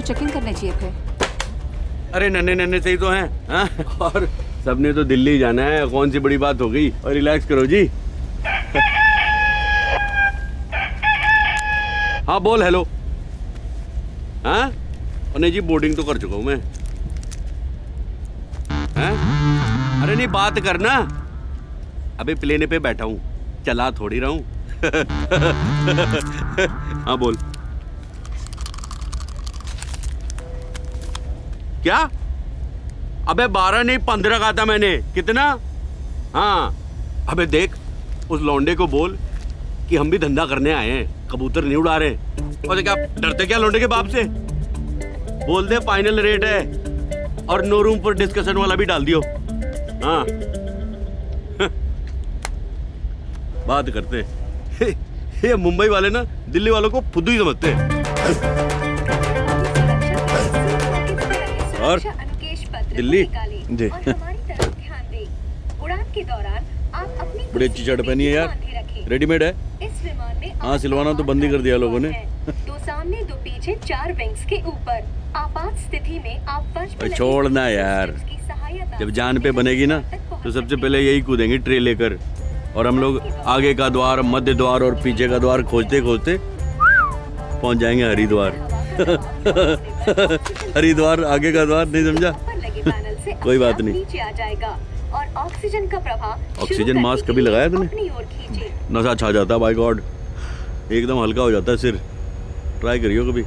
Check in करने चाहिए थे। अरे नन्हे नन्हे सही तो हैं, हाँ? और सबने तो दिल्ली जाना है, कौन सी बड़ी बात हो गई। और रिलैक्स करो जी। हाँ बोल हेलो। हाँ नहीं जी, बोर्डिंग तो कर चुका हूँ मैं। हाँ? अरे नहीं बात करना, अभी प्लेन पे बैठा हूँ, चला थोड़ी रहा हूँ। हाँ बोल। क्या? अबे 12 नहीं 15 कहा था मैंने। कितना? हाँ अबे देख, उस लौंडे को बोल कि हम भी धंधा करने आए हैं, कबूतर नहीं उड़ा रहे। और क्या डरते क्या लौंडे के बाप से? बोल दे फाइनल रेट है, और नो रूम पर डिस्कशन वाला भी डाल दियो। हाँ बात करते हैं। ये मुंबई वाले ना दिल्ली वालों को फुद्दू ही समझते हैं। और दिल्ली जी उड़ान के दौरान आप अपनी बड़ी अच्छी शर्ट पहनी है यार, रेडीमेड है। इस विमान में हाँ सिलवाना तो बंद ही कर दिया लोगों ने। दो सामने दो पीछे 4 विंग्स के ऊपर आपात स्थिति में आप फर्श पर छोड़ना यार, जब जान पे बनेगी ना तो सबसे पहले यही कूदेंगे ट्रे लेकर, और हम लोग आगे का द्वार, मध्य द्वार और पीछे का द्वार खोजते खोजते पहुंच जाएंगे हरिद्वार। हरिद्वार आगे का द्वार, नहीं समझा? कोई बात नहीं। नीचे आ जाएगा और ऑक्सीजन का प्रभाव। ऑक्सीजन मास्क कभी लगाया तूने? नशा छा जाता है बाय गॉड, एकदम हल्का हो जाता है सिर। ट्राई करियो कभी।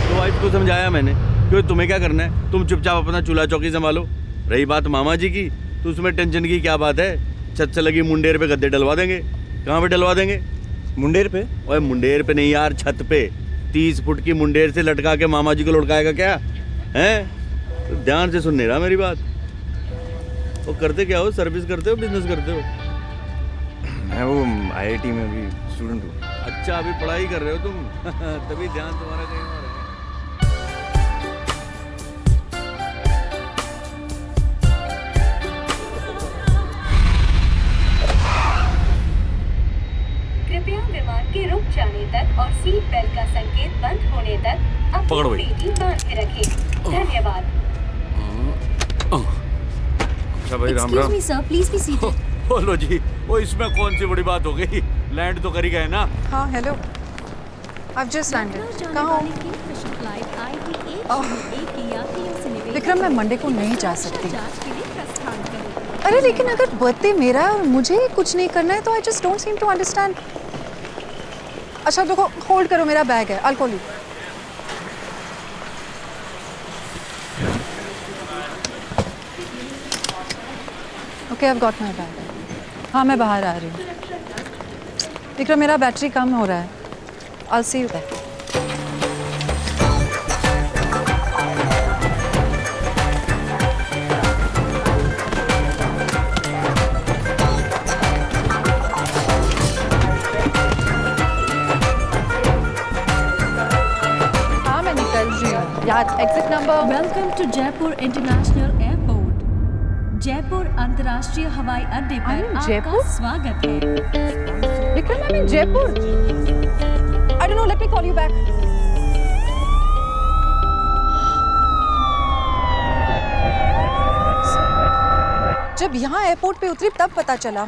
तो वाइफ को समझाया मैंने, क्यों तुम्हें क्या करना है, तुम चुपचाप अपना चूल्हा चौकी संभालो। रही बात मामा जी की, तो उसमें टेंशन की क्या बात है? छत से लगी मुंडेर पे गद्दे डलवा देंगे। कहाँ पे डलवा देंगे? मुंडेर पे? ओए मुंडेर पे नहीं यार, छत पे। 30 फुट की मुंडेर से लटका के मामा जी को लुढ़काएगा क्या हैं? तो ध्यान से सुन नहीं रहा मेरी बात। वो करते क्या हो, सर्विस करते हो, बिजनेस करते हो? मैं वो IIT में अभी स्टूडेंट हूँ। अच्छा अभी पढ़ाई कर रहे हो तुम। तभी ध्यान तुम्हारा कहीं और है। कृपया विमान के रुक जाने तक और सीट बेल्ट का संकेत बंद होने तक अपनी पेटी बांध के रखें। धन्यवाद। अच्छा भाई Ram Ram. Excuse me sir, please be seated. बोलो जी, वो इसमें कौन सी बड़ी बात हो गई? लैंड तो कर ही गए ना। हाँ हेलो, I've just landed. कहाँ हो? विक्रम मैं मंडे को नहीं जा सकती। अरे लेकिन अगर बर्थडे मेरा है और मुझे कुछ नहीं करना है तो I just don't seem to understand. अच्छा देखो, होल्ड करो, मेरा बैग है, I'll call you. Okay, I've got my bag. हाँ मैं बाहर आ रही हूँ। विक्रम मेरा बैटरी कम हो रहा है। I'll see you there. हाँ मैं निकल रही हूँ। यार exit number. Welcome to Jaipur international airport. जयपुर अंतर्राष्ट्रीय हवाई अड्डे पर आपका स्वागत है। Vikram I'm in Jaipur. I don't know, let me call you back. जब यहाँ एयरपोर्ट पे उतरी तब पता चला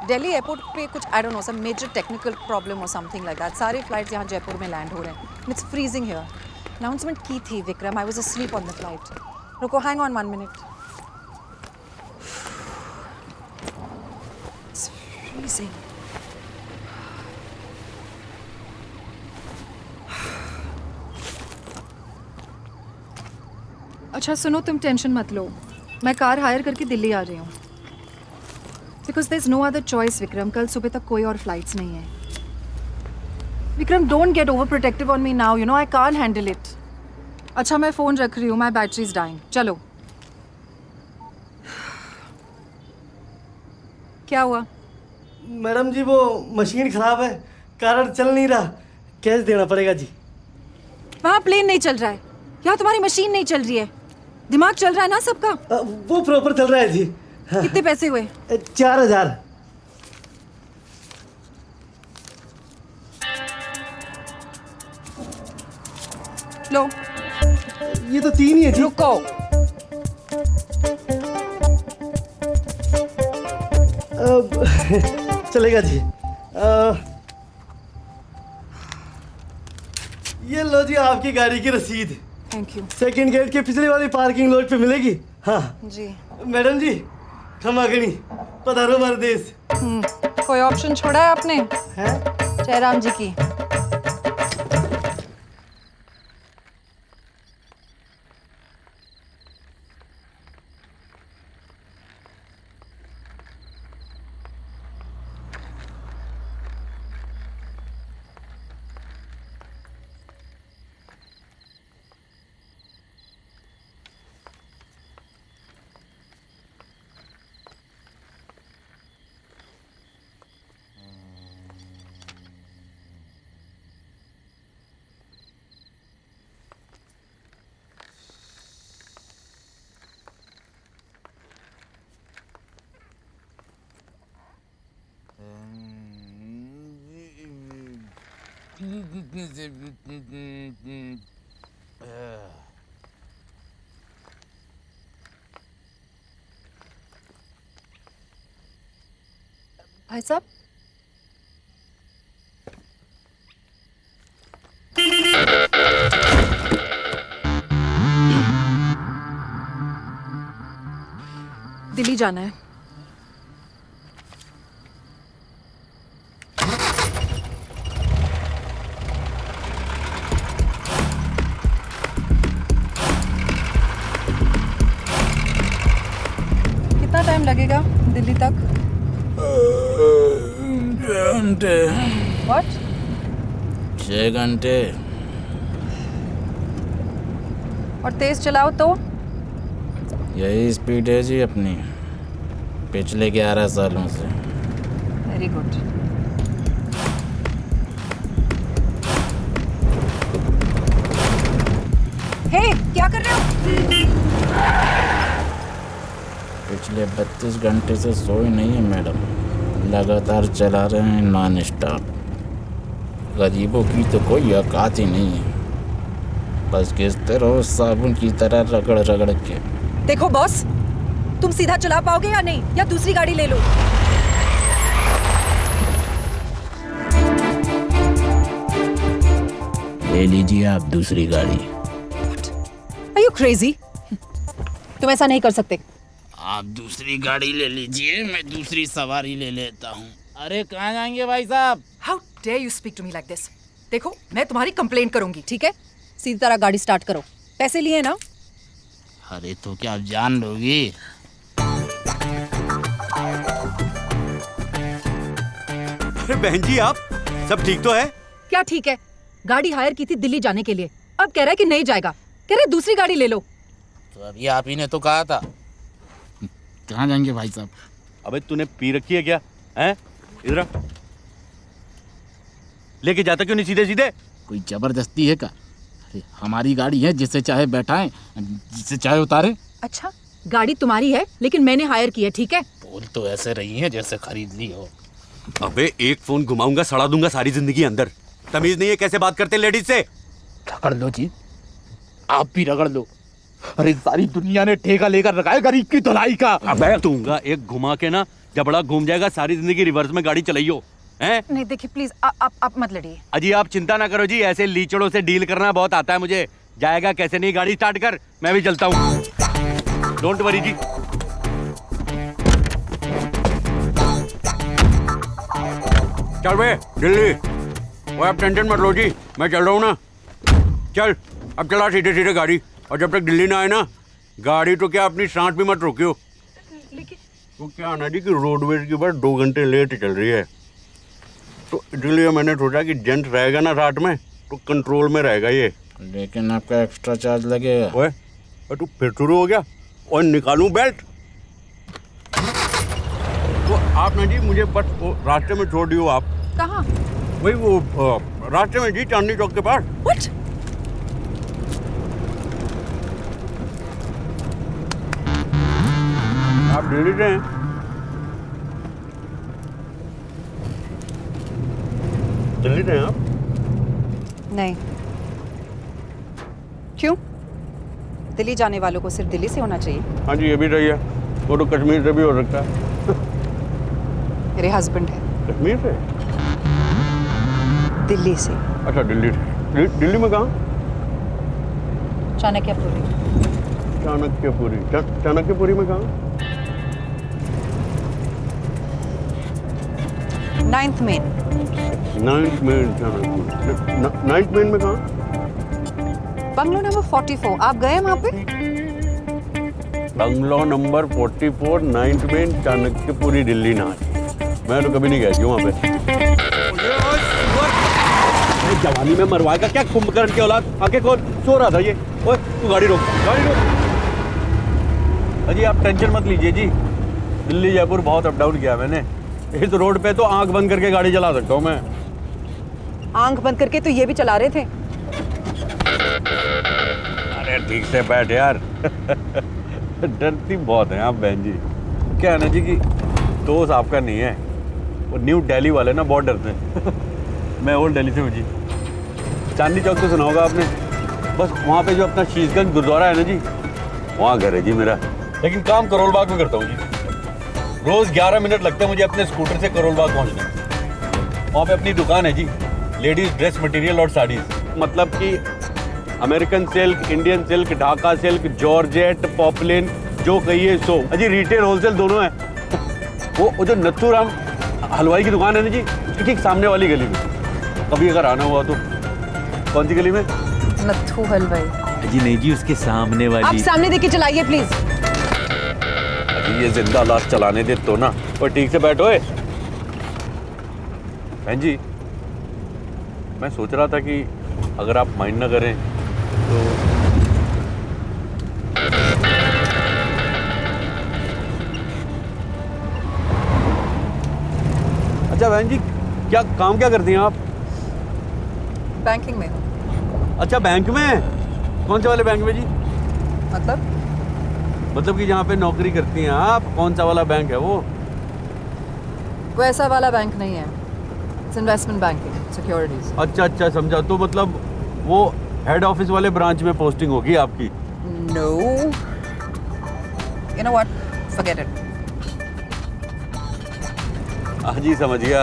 दिल्ली एयरपोर्ट पे कुछ I don't know, some major technical problem or something like that. सारे फ्लाइट्स यहाँ जयपुर में लैंड हो रहे हैं. It's freezing here. अनाउंसमेंट की थी Vikram. I was asleep on the flight. रुको, hang on 1 minute. It's freezing. अच्छा सुनो, तुम टेंशन मत लो, मैं कार हायर करके दिल्ली आ रही हूँ। Because there is no other choice Vikram, कल सुबह तक कोई और फ्लाइट्स नहीं है। Vikram don't get over protective on me now, you know I can't handle it. अच्छा मैं फ़ोन रख रही हूँ, माई बैटरी इज डाइंग। चलो। क्या हुआ? मैडम जी वो मशीन खराब है, कार चल नहीं रहा, कैश देना पड़ेगा जी। वहाँ प्लेन नहीं चल रहा है, यहाँ तुम्हारी मशीन नहीं चल रही है। दिमाग चल रहा है ना सबका? वो प्रॉपर चल रहा है जी। कितने पैसे हुए? 4000। लो ये तो 3 ही है जी। रुको। चलेगा जी। ये लो जी आपकी गाड़ी की रसीद। Thank you. सेकंड गेट के पिछले वाली पार्किंग लॉट पे मिलेगी। हाँ जी। मैडम जी, क्षमा करी, पधारो हमारे देश। कोई ऑप्शन छोड़ा है आपने? है जयराम जी की। भाई साहब, दिल्ली जाना है। कितना टाइम लगेगा दिल्ली तक? घंटे। What? 6 घंटे। और तेज चलाओ तो? यही स्पीड है जी अपनी पिछले 11 सालों से। Very good. हे, क्या कर रहे हो? पिछले 32 घंटे से सोए नहीं है मैडम, लगातार चला रहे हैं नॉन स्टॉप। गरीबों की तो कोई औकात ही नहीं है, बस घिसते रहो साबुन की तरह रगड़ रगड़ के। देखो बॉस, तुम सीधा चला पाओगे या नहीं, या दूसरी गाड़ी ले लो। ले लीजिए आप दूसरी गाड़ी। Are you crazy? तुम ऐसा नहीं कर सकते। आप दूसरी गाड़ी ले लीजिए, मैं दूसरी सवारी ले लेता हूँ। अरे कहाँ जाएंगे भाई साहब? How dare you speak to me like this? देखो, मैं तुम्हारी कंप्लेंट करूंगी, ठीक है? सीधी तरह गाड़ी स्टार्ट करो। पैसे लिए ना? अरे तो क्या आप जान लोगी? अरे बहन जी, आप सब ठीक तो है? क्या ठीक है? गाड़ी हायर की थी दिल्ली जाने के लिए, अब कह रहा है कि नहीं जाएगा, कह रहे दूसरी गाड़ी ले लो। तो अभी आप ही ने तो कहा था। कहाँ जाएंगे भाई साहब? अबे तूने पी रखी है क्या? हैं? इधर आ। लेके जाता क्यों नहीं सीधे सीधे? कोई जबरदस्ती है क्या? अरे हमारी गाड़ी है, जिससे चाहे बैठाएं, जिससे चाहे उतारे। अच्छा, गाड़ी तुम्हारी है लेकिन मैंने हायर की है, ठीक है? बोल तो ऐसे रही है जैसे खरीद ली हो। अबे एक फोन घुमाऊंगा, सड़ा दूंगा सारी जिंदगी अंदर। तमीज नहीं है कैसे बात करते लेडीज से? रगड़ लो जी, आप भी रगड़ लो। अरे सारी दुनिया ने ठेका लेकर रखा है गरीब की धुलाई का। अबे दूंगा एक घुमा के ना, जबड़ा घूम जाएगा, सारी जिंदगी रिवर्स में गाड़ी चलाइयो। हैं? नहीं देखिए प्लीज, आप मत लड़िए। अजी आप चिंता ना करो जी, ऐसे लीचड़ों से डील करना बहुत आता है मुझे। जाएगा कैसे नहीं, गाड़ी स्टार्ट कर, मैं भी चलता हूँ। डोंट वरी जी। चल बे दिल्ली, वो आप टेंशन मत लो जी, मैं चल रहा हूँ ना। चल अब चला सीधे सीधे गाड़ी, और जब तक दिल्ली ना आए ना, गाड़ी तो क्या अपनी सांस भी मत रोकियो। तो क्या आना जी कि रोडवेज की बस 2 घंटे लेट चल रही है, तो इसलिए मैंने सोचा कि जेंट्स रहेगा ना साथ में तो कंट्रोल में रहेगा ये। लेकिन आपका एक्स्ट्रा चार्ज लगेगा। ओए तू फिर शुरू हो गया? और निकालूं बेल्ट? तो आप ना जी मुझे बस वो रास्ते में छोड़ दियो आप। कहाँ? वही वो रास्ते में जी, चांदनी चौक के पास। What? आप दिल्ली से हैं? दिल्ली से हैं आप? नहीं। क्यों? दिल्ली जाने वालों को सिर्फ दिल्ली से होना चाहिए। हाँ जी, ये भी रही है। वो तो कश्मीर से भी हो सकता है। मेरे हस्बैंड है कश्मीर से? दिल्ली से। अच्छा, दिल्ली से। दिल्ली में कहाँ? चाणक्यपुरी। चाणक्यपुरी। चाणक्यपुरी में कहाँ? 9th main. 9th main Chanakyapuri. 9th main में कहाँ? Bungalow number 44। आप गए वहाँ पे? Bungalow number 44, 9th main, Chanakyapuri, Delhi ना। मैं तो कभी नहीं गया क्यों वहाँ पे। जवानी में मरवाएगा क्या कुंभकर्ण की औलाद? आके कौन सो रहा था ये? ओए तू गाड़ी रोक, गाड़ी रोक। अजी आप टेंशन मत लीजिए जी, दिल्ली जयपुर बहुत अप डाउन किया मैंने। इस रोड पे तो आंख बंद करके गाड़ी चला सकता हूँ मैं। आंख बंद करके तो ये भी चला रहे थे। अरे ठीक से बैठ यार। डरती बहुत है आप बहन जी। क्या है ना जी कि दोस्त आपका नहीं है, वो न्यू दिल्ली वाले ना बहुत डरते हैं। मैं ओल्ड दिल्ली से हूँ जी। चांदनी चौक तो सुना होगा आपने, बस वहाँ पे जो अपना शीशगंज गुरुद्वारा है ना जी, वहाँ घर है जी मेरा। लेकिन काम करोल बाग में करता हूँ जी। रोज 11 मिनट लगते हैं मुझे अपने स्कूटर से करोल बाग पहुँचने में। वहाँ पे अपनी दुकान है जी, लेडीज ड्रेस मटेरियल और साड़ीज। मतलब कि American silk, Indian silk, Dhaka silk, georgette, poplin, जो कहिए सो। अजी रिटेल होलसेल दोनों है। वो जो नथुराम हलवाई की दुकान है ना जी, उसकी ठीक सामने वाली गली में। कभी अगर आना हुआ तो। कौन सी गली में? नथु हलवाई। जी नहीं जी, उसके सामने वाली। आप सामने देख के चलाइए प्लीज। अजी ये जिंदा लाश चलाने दे तो ना। और ठीक से बैठो। बहन जी मैं सोच रहा था कि अगर आप माइंड ना करें तो अच्छा बहन जी क्या काम क्या करती हैं आप? बैंकिंग में हूँ। अच्छा बैंक में? कौन से वाले बैंक में जी? मतलब कि जहाँ पे नौकरी करती हैं आप, कौन सा वाला बैंक है वो? वो ऐसा वाला बैंक नहीं है। It's investment banking, securities. अच्छा समझा। तो मतलब वो हेड ऑफिस वाले ब्रांच में पोस्टिंग होगी आपकी? No, you know what, forget it. हाँ जी समझ गया।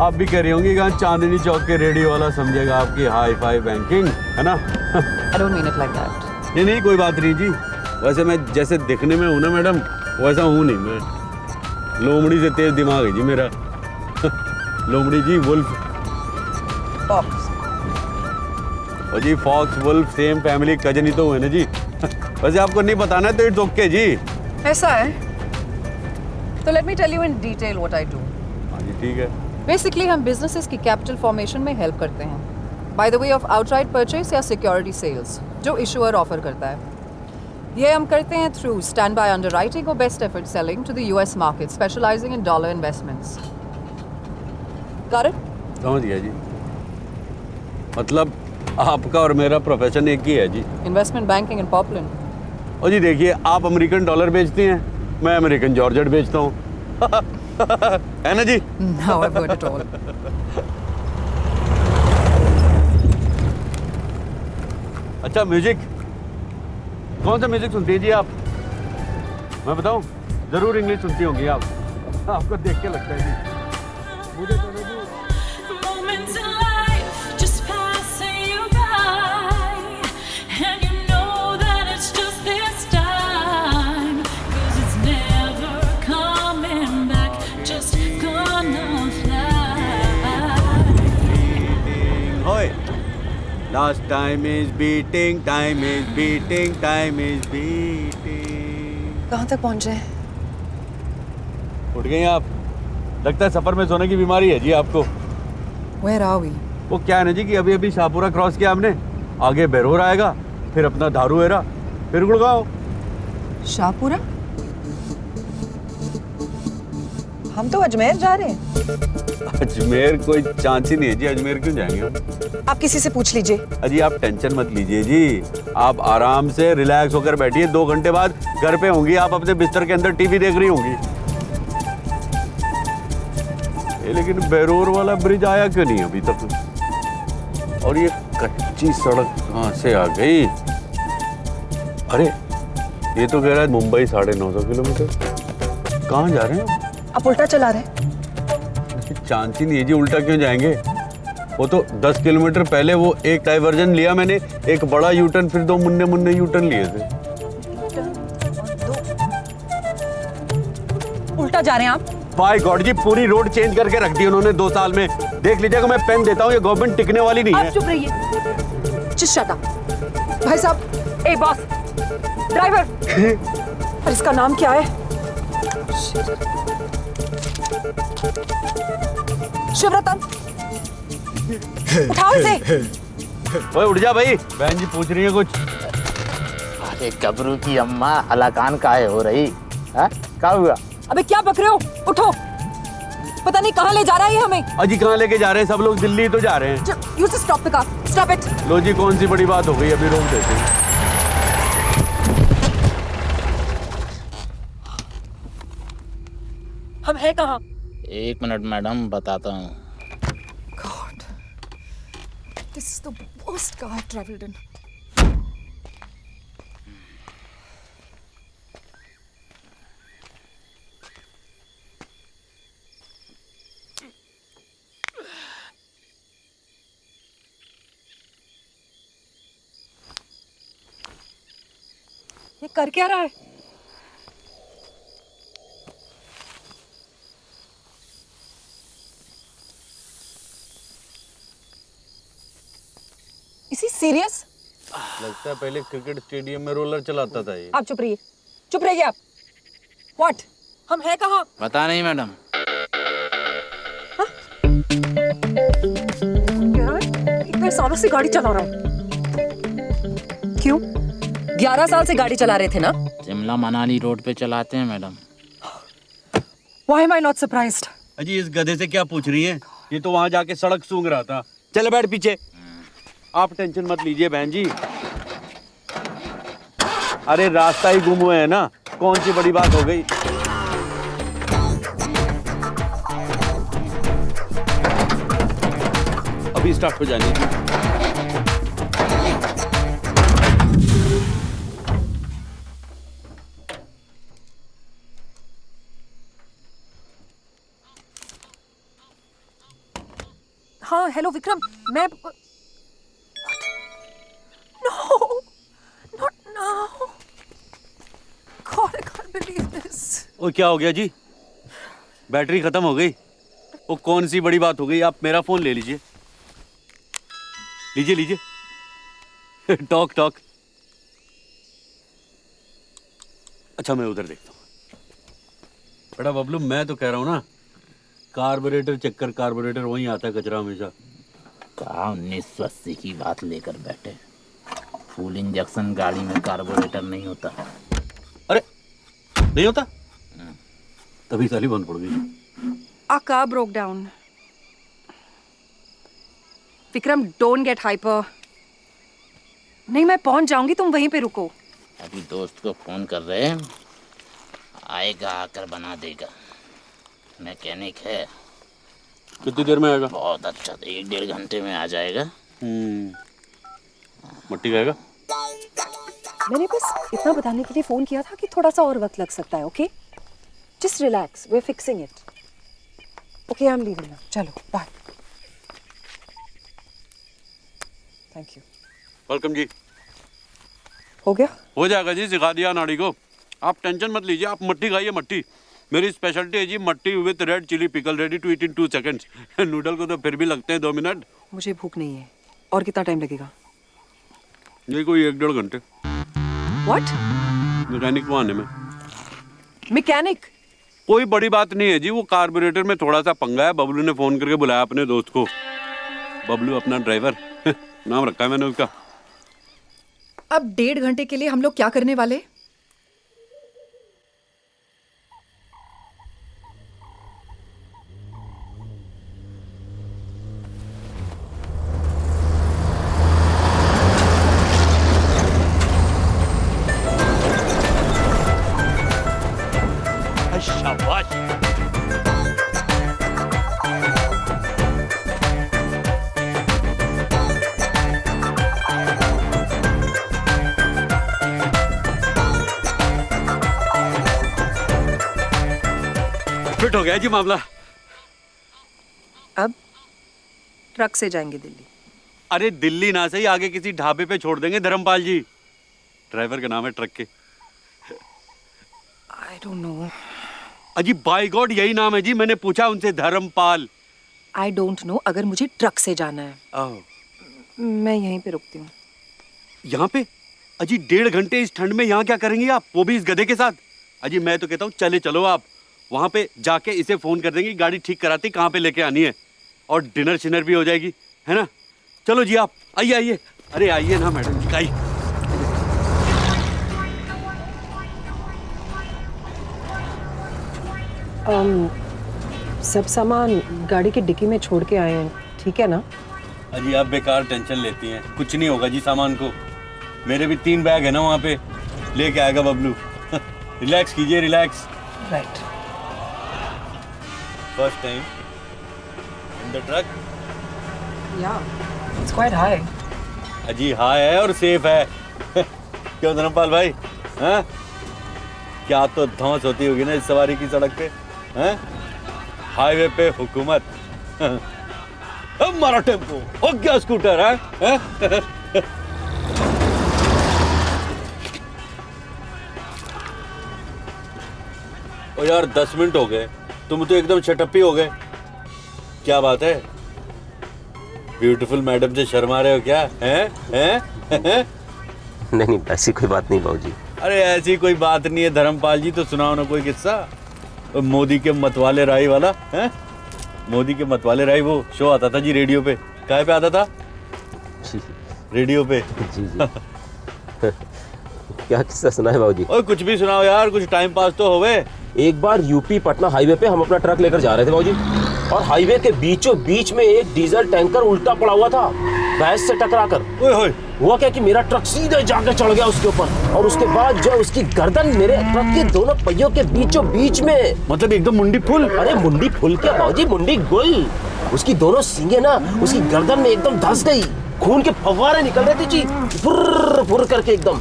आप भी कह रही होंगी कहाँ चांदनी चौक के रेडियो वाला समझेगा आपकी हाई फाई बैंकिंग, है ना? I don't mean it like that. नहीं कोई बात नहीं जी। वैसे मैं जैसे दिखने में हूँ ना मैडम, वैसा हूँ नहीं मैं। लोमड़ी से तेज दिमाग है जी मेरा। लोमड़ी जी, वुल्फ। फॉक्स। और जी fox wolf same family, cousin ही तो हुए ना जी। वैसे आपको नहीं बताना है तो इट्स ओके जी। ऐसा है तो let me tell you in detail what I do. हाँ जी ठीक है। बेसिकली हम बिजनेसेस की कैपिटल फॉर्मेशन में हेल्प करते हैं by the way of outright purchase या सिक्योरिटी सेल्स जो इशूअर ऑफर करता है। ये हम करते हैं थ्रू स्टैंड बाय अंडरराइटिंग और best effort selling to the US market, specialising in dollar investments. Got it? समझ गया जी। मतलब आपका और मेरा प्रोफेशन एक ही है जी। Investment banking in popular. और जी देखिए, आप अमेरिकन डॉलर बेचती हैं, मैं अमेरिकन जॉर्जेट बेचता हूँ। है ना जी? Now I've got it all. अच्छा म्यूजिक, कौन सा म्यूजिक सुनती हैं जी आप? मैं बताऊं, जरूर इंग्लिश सुनती होंगी आप। आपको देख के लगता है जी। मुझे तो नहीं। Moments in life just passing you by, and you know that it's just this time, 'cause it's never coming back, just gonna fly. Hoy, last time is beating, time is beating, time is beating. कहाँ तक पहुँचे? उठ गई आप? लगता है सफर में सोने की बीमारी है जी आपको। Where are we? वो क्या है ना जी कि अभी अभी शाहपुरा क्रॉस किया हमने, आगे बेरोर आएगा, फिर अपना धारूहेरा, फिर गुड़गांव। शाहपुरा? हम तो अजमेर जा रहे हैं। अजमेर कोई चांस ही नहीं है जी, अजमेर क्यों जाएंगे हम? आप किसी से पूछ लीजिए। अजी आप टेंशन मत लीजिए जी, आप आराम से रिलैक्स होकर बैठिए। 2 घंटे बाद घर पे होंगी आप, अपने बिस्तर के अंदर टीवी देख रही होंगी। लेकिन बेरोर वाला ब्रिज आया क्यों नहीं अभी तक? और ये कच्ची सड़क कहाँ से आ गई? अरे ये तो कह रहा है मुंबई 950 किलोमीटर। कहाँ जा रहे हैं? आप उल्टा चला रहे हैं। चांस ही नहीं है जी, उल्टा क्यों जाएंगे? वो तो 10 किलोमीटर पहले वो एक डाइवर्जन लिया मैंने, एक बड़ा यूटर्न, फिर 2 मुन्ने मुन्ने यूटर्न लिए थे। उल्टा जा रहे हैं आप? बाय गॉड जी, पूरी रोड चेंज करके रख दी उन्होंने 2 साल में। देख लीजिएगा, मैं पेन देता हूँ, ये गवर्नमेंट टिकने वाली नहीं है। आप चुप रहिए। Just shut up. भाई साहब, ए बॉस, ड्राइवर। और इसका नाम क्या है? शिवरतन, उठाओ इसे। ओए उठ जा भाई, बहन जी पूछ रही है कुछ। अरे गबरू की अम्मा हलाकान काहे हो रही? हाँ क्या हुआ? अबे क्या बक रहे हो? उठो। पता नहीं कहाँ ले जा रहा है ये हमें। अजी कहाँ लेके जा रहे हैं? सब लोग दिल्ली तो जा रहे हैं। You say stop the car, stop it. लो जी, कौन सी बड़ी बात हो गई, अभी रोक देते हैं। हम हैं कहाँ? 1 मिनट मैडम, बताता हूँ। God, this is the worst car I've traveled in. ये कर क्या रहा है? इसी सीरियस? लगता है पहले क्रिकेट स्टेडियम में रोलर चलाता था ये। आप चुप रहिए, चुप रहिए आप। व्हाट? हम हैं कहाँ? पता नहीं मैडम। इतने सालों से गाड़ी चला रहा है। क्यों? 11 साल से गाड़ी चला रहे थे ना? शिमला मनाली रोड पे चलाते हैं madam. Why am I not surprised? अजी इस गधे से क्या पूछ रही हैं? ये तो वहां जाके सड़क सूंघ रहा था। चले बैठ पीछे। आप टेंशन मत लीजिए बहन जी। अरे रास्ता ही गुम हुए है ना, कौन सी बड़ी बात हो गई। अभी स्टार्ट हो जानी थी। हाँ हेलो विक्रम, मैं No, not now. God, I can't believe this. ओ क्या हो गया जी? बैटरी खत्म हो गई? वो कौन सी बड़ी बात हो गई? आप मेरा फोन ले लीजिए, लीजिए लीजिए। Talk talk. अच्छा मैं उधर देखता हूँ। बड़ा बबलू, मैं तो कह रहा हूँ ना, कार्बोरेटर चेक कर, कार्बोरेटर वहीं आता है कचरा हमेशा। कहा 1980 की बात लेकर बैठे। फुल इंजेक्शन गाड़ी में कार्बोरेटर नहीं होता। अरे नहीं होता? तभी साली बंद पड़ गई। Our car broke down. Vikram, don't get hyper. नहीं, मैं पहुंच जाऊंगी, तुम वहीं पे रुको। अभी दोस्त को फोन कर रहे हैं, आएगा आकर बना देगा। मैकेनिक है। कितनी देर में आएगा? बहुत अच्छा, 1-1.5 घंटे में आ जाएगा। मट्टी खाएगा? मैंने बस इतना बताने के लिए फोन किया था कि थोड़ा सा और वक्त लग सकता है, okay? Just relax, we are fixing it. Okay, I am leaving now. चलो, बाय। Thank you. वेलकम जी। हो गया? हो जाएगा जी, सिखा दिया नाड़ी को। आप टेंशन मत लीजिए, आप मट्टी खाइए। मट्टी मेरी स्पेशलिटी है जी, mathri with red chilli pickle, ready to eat in 2 seconds. Noodle को तो फिर भी लगते हैं 2 मिनट। मुझे भूख नहीं है। और कितना टाइम लगेगा? ये कोई 1-1.5 घंटे। व्हाट? मैकेनिक को आने में। मैकेनिक? कोई बड़ी बात नहीं है जी, वो कार्बोरेटर में थोड़ा सा पंगा है। बबलू ने फोन करके बुलाया अपने दोस्त को। बबलू अपना ड्राइवर नाम रखा है मैंने उसका। अब 1.5 घंटे के लिए हम लोग क्या करने वाले? शाबाश। सेट हो गया जी मामला। अब ट्रक से जाएंगे दिल्ली। अरे दिल्ली ना सही, आगे किसी ढाबे पे छोड़ देंगे धर्मपाल जी। ड्राइवर का नाम है ट्रक के। I don't know. अजी बाय गॉड यही नाम है जी, मैंने पूछा उनसे, धर्मपाल। आई डोंट नो, अगर मुझे ट्रक से जाना है मैं यहीं पे रुकती हूँ। यहाँ पे? अजी 1.5 घंटे इस ठंड में यहाँ क्या करेंगी आप, वो भी इस गधे के साथ? अजी मैं तो कहता हूँ चले चलो आप, वहाँ पे जाके इसे फोन कर देंगे, गाड़ी ठीक कराती कहाँ पे लेके आनी है, और डिनर शिनर भी हो जाएगी, है ना? चलो जी आप आइए आइए। अरे आइए ना मैडम जी, आइए। सब सामान गाड़ी की डिक्की में छोड़ के आए हैं, ठीक है ना? अजी आप बेकार टेंशन लेती हैं, कुछ नहीं होगा जी सामान को। मेरे भी 3 बैग है ना वहाँ पे, लेके आएगा बबलू। रिलैक्स कीजिए, relax. Right. First time in the truck? या इट्स क्वाइट हाई। अजी हाई है और सेफ है। क्यों धर्मपाल भाई, हैं? क्या तो धौंस होती होगी ना इस सवारी की सड़क पे, हैं? हाईवे पे हुकूमत। हमारा टेम्पो हो गया स्कूटर है? ओ यार 10 मिनट हो गए, तुम तो एकदम शटअप ही हो गए। क्या बात है? ब्यूटीफुल मैडम से शर्मा रहे हो क्या? हैं? नहीं ऐसी कोई बात नहीं बाबूजी। अरे ऐसी कोई बात नहीं है धर्मपाल जी, तो सुनाओ ना कोई किस्सा। मोदी के मतवाले राई वाला, हैं? मोदी के मतवाले राई वो शो आता था जी रेडियो पे, काहे पे आता था? जी रेडियो पे। जी जी। क्या किस्सा सुना है बाबूजी? ओए कुछ भी सुनाओ यार, कुछ टाइम पास तो होवे। एक बार यूपी पटना हाईवे पे हम अपना ट्रक लेकर जा रहे थे बाबूजी, और हाईवे के बीचों बीच में एक डीजल टैंकर उल्टा पड़ा हुआ था भैंस से टकराकर। ओए होए, हुआ क्या कि मेरा ट्रक सीधे जाकर चढ़ गया उसके ऊपर, और उसके बाद जो उसकी गर्दन मेरे ट्रक के दोनों पहियों के बीचों बीच में। मतलब एकदम मुंडी फुल? अरे मुंडी फुल क्या बाबूजी, मुंडी गुल। उसकी दोनों सींगे ना उसकी गर्दन में एकदम धंस गई, खून के फव्वारे निकल रहे थे जी, फुर्र फुर्र करके एकदम।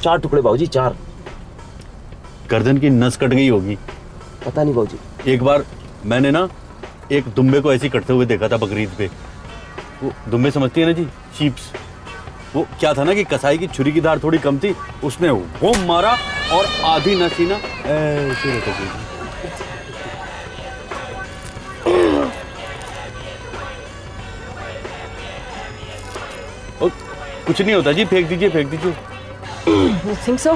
4 टुकड़े बाबूजी, 4। गर्दन की नस कट गई होगी। पता नहीं बाबूजी। एक बार मैंने ना एक दुम्बे को ऐसे ही कटते हुए देखा था बकरीद पे। वो दुम्बे समझती है ना जी, शीप्स। वो क्या था ना कि कसाई की छुरी की धार थोड़ी कम थी, उसने वो मारा और आधी नस ही ना ऐसे रख दी। कुछ नहीं होता जी, फेंक दीजिए फेंक दीजिए। You think so?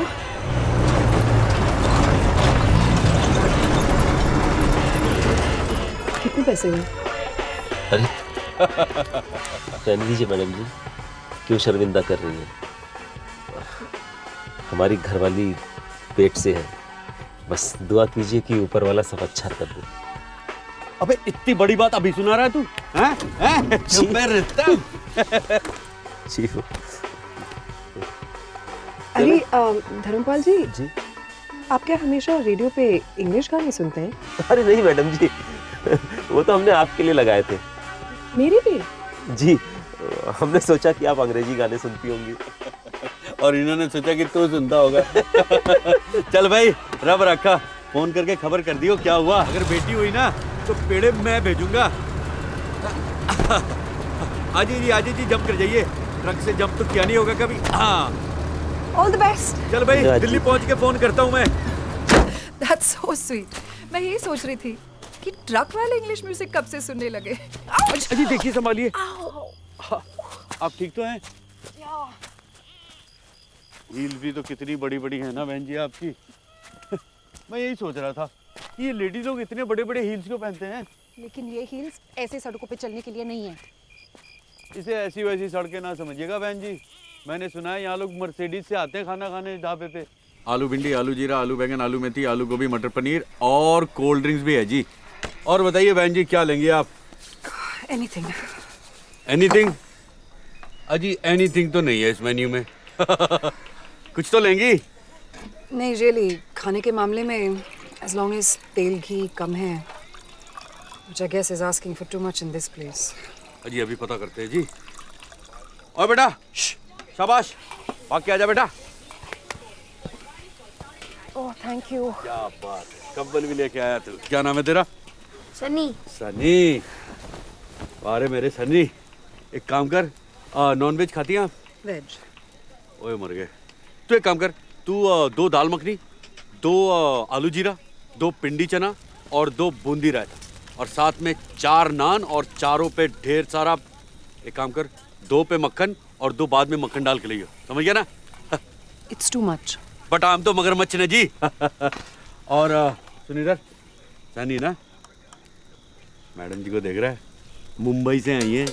कितने पैसे हुए? अरे रहने दीजिए मैडम जी, क्यों शर्मिंदा कर रही है? हमारी घरवाली पेट से है, बस दुआ कीजिए कि ऊपर वाला सब अच्छा कर दे। अबे इतनी बड़ी बात अभी सुना रहा है तू? हैं? चुप में रहता। जी अरे धर्मपाल जी, जी आप क्या हमेशा रेडियो पे इंग्लिश गाने सुनते हैं? अरे नहीं मैडम जी, वो तो हमने आपके लिए लगाए थे। मेरे भी? जी, हमने सोचा कि आप अंग्रेजी गाने सुनती होंगी। और इन्होंने सोचा कि तू सुनता होगा। चल भाई, रब रखा, फोन करके खबर कर दियो क्या हुआ। अगर बेटी हुई ना तो पेड़े मैं भेजूंगा। आजी जी जंप कर जाइए, ट्रक से जंप तो किया नहीं होगा कभी। हाँ All the best. चल भाई, दिल्ली पहुंच के फोन करता हूँ मैं। That's so sweet. मैं यही सोच रही थी कि ट्रक वाले इंग्लिश म्यूजिक कब से सुनने लगे। अजी देखिए, संभालिए। आप ठीक तो हैं? हील भी तो कितनी बड़ी बड़ी है ना बहन जी आपकी। मैं यही सोच रहा था कि ये लेडीज लोग इतने बड़े बड़े हील्स क्यों पहनते हैं। लेकिन ये हील्स ऐसे सड़कों पे चलने के लिए नहीं है। इसे ऐसी वैसी सड़कें ना समझिएगा बहन जी। मैंने सुना है यहाँ लोग मर्सिडीज से आते हैं खाना खाने ढाबे पे। आलू भिंडी, आलू जीरा, आलू बैंगन, आलू मेथी, आलू गोभी, मटर पनीर और कोल्ड ड्रिंक्स भी है जी। और बताइए बहन जी क्या लेंगे आप? Anything. एनीथिंग? अजी एनीथिंग तो नहीं है इस मेन्यू में। कुछ तो लेंगी? नहीं रियली, खाने के मामले में as long as तेल घी कम है, which I guess is asking for too much in this place. अजी अभी पता करते हैं जी। और बेटा शाबाश, भाग के आजा बेटा। Oh, thank you. क्या बात है। कंबल भी लेके आया तू। क्या नाम है तेरा? सनी। सनी। अरे मेरे सनी, एक काम कर, नॉन वेज खाती हैं आप? वेज। ओए मर गए। तू एक काम कर, तू 2 दाल मखनी, 2 आलू जीरा, 2 पिंडी चना और 2 बूंदी रायता, और साथ में 4 नान, और चारों पे ढेर सारा, एक काम कर 2 पे मक्खन और 2 बाद में मक्खन डाल के लियो, समझ गया ना? It's too much. बट आम तो मगरमच्छ ने जी। और सुनिए सनी ना, मैडम जी को देख रहा है, मुंबई से आई हैं,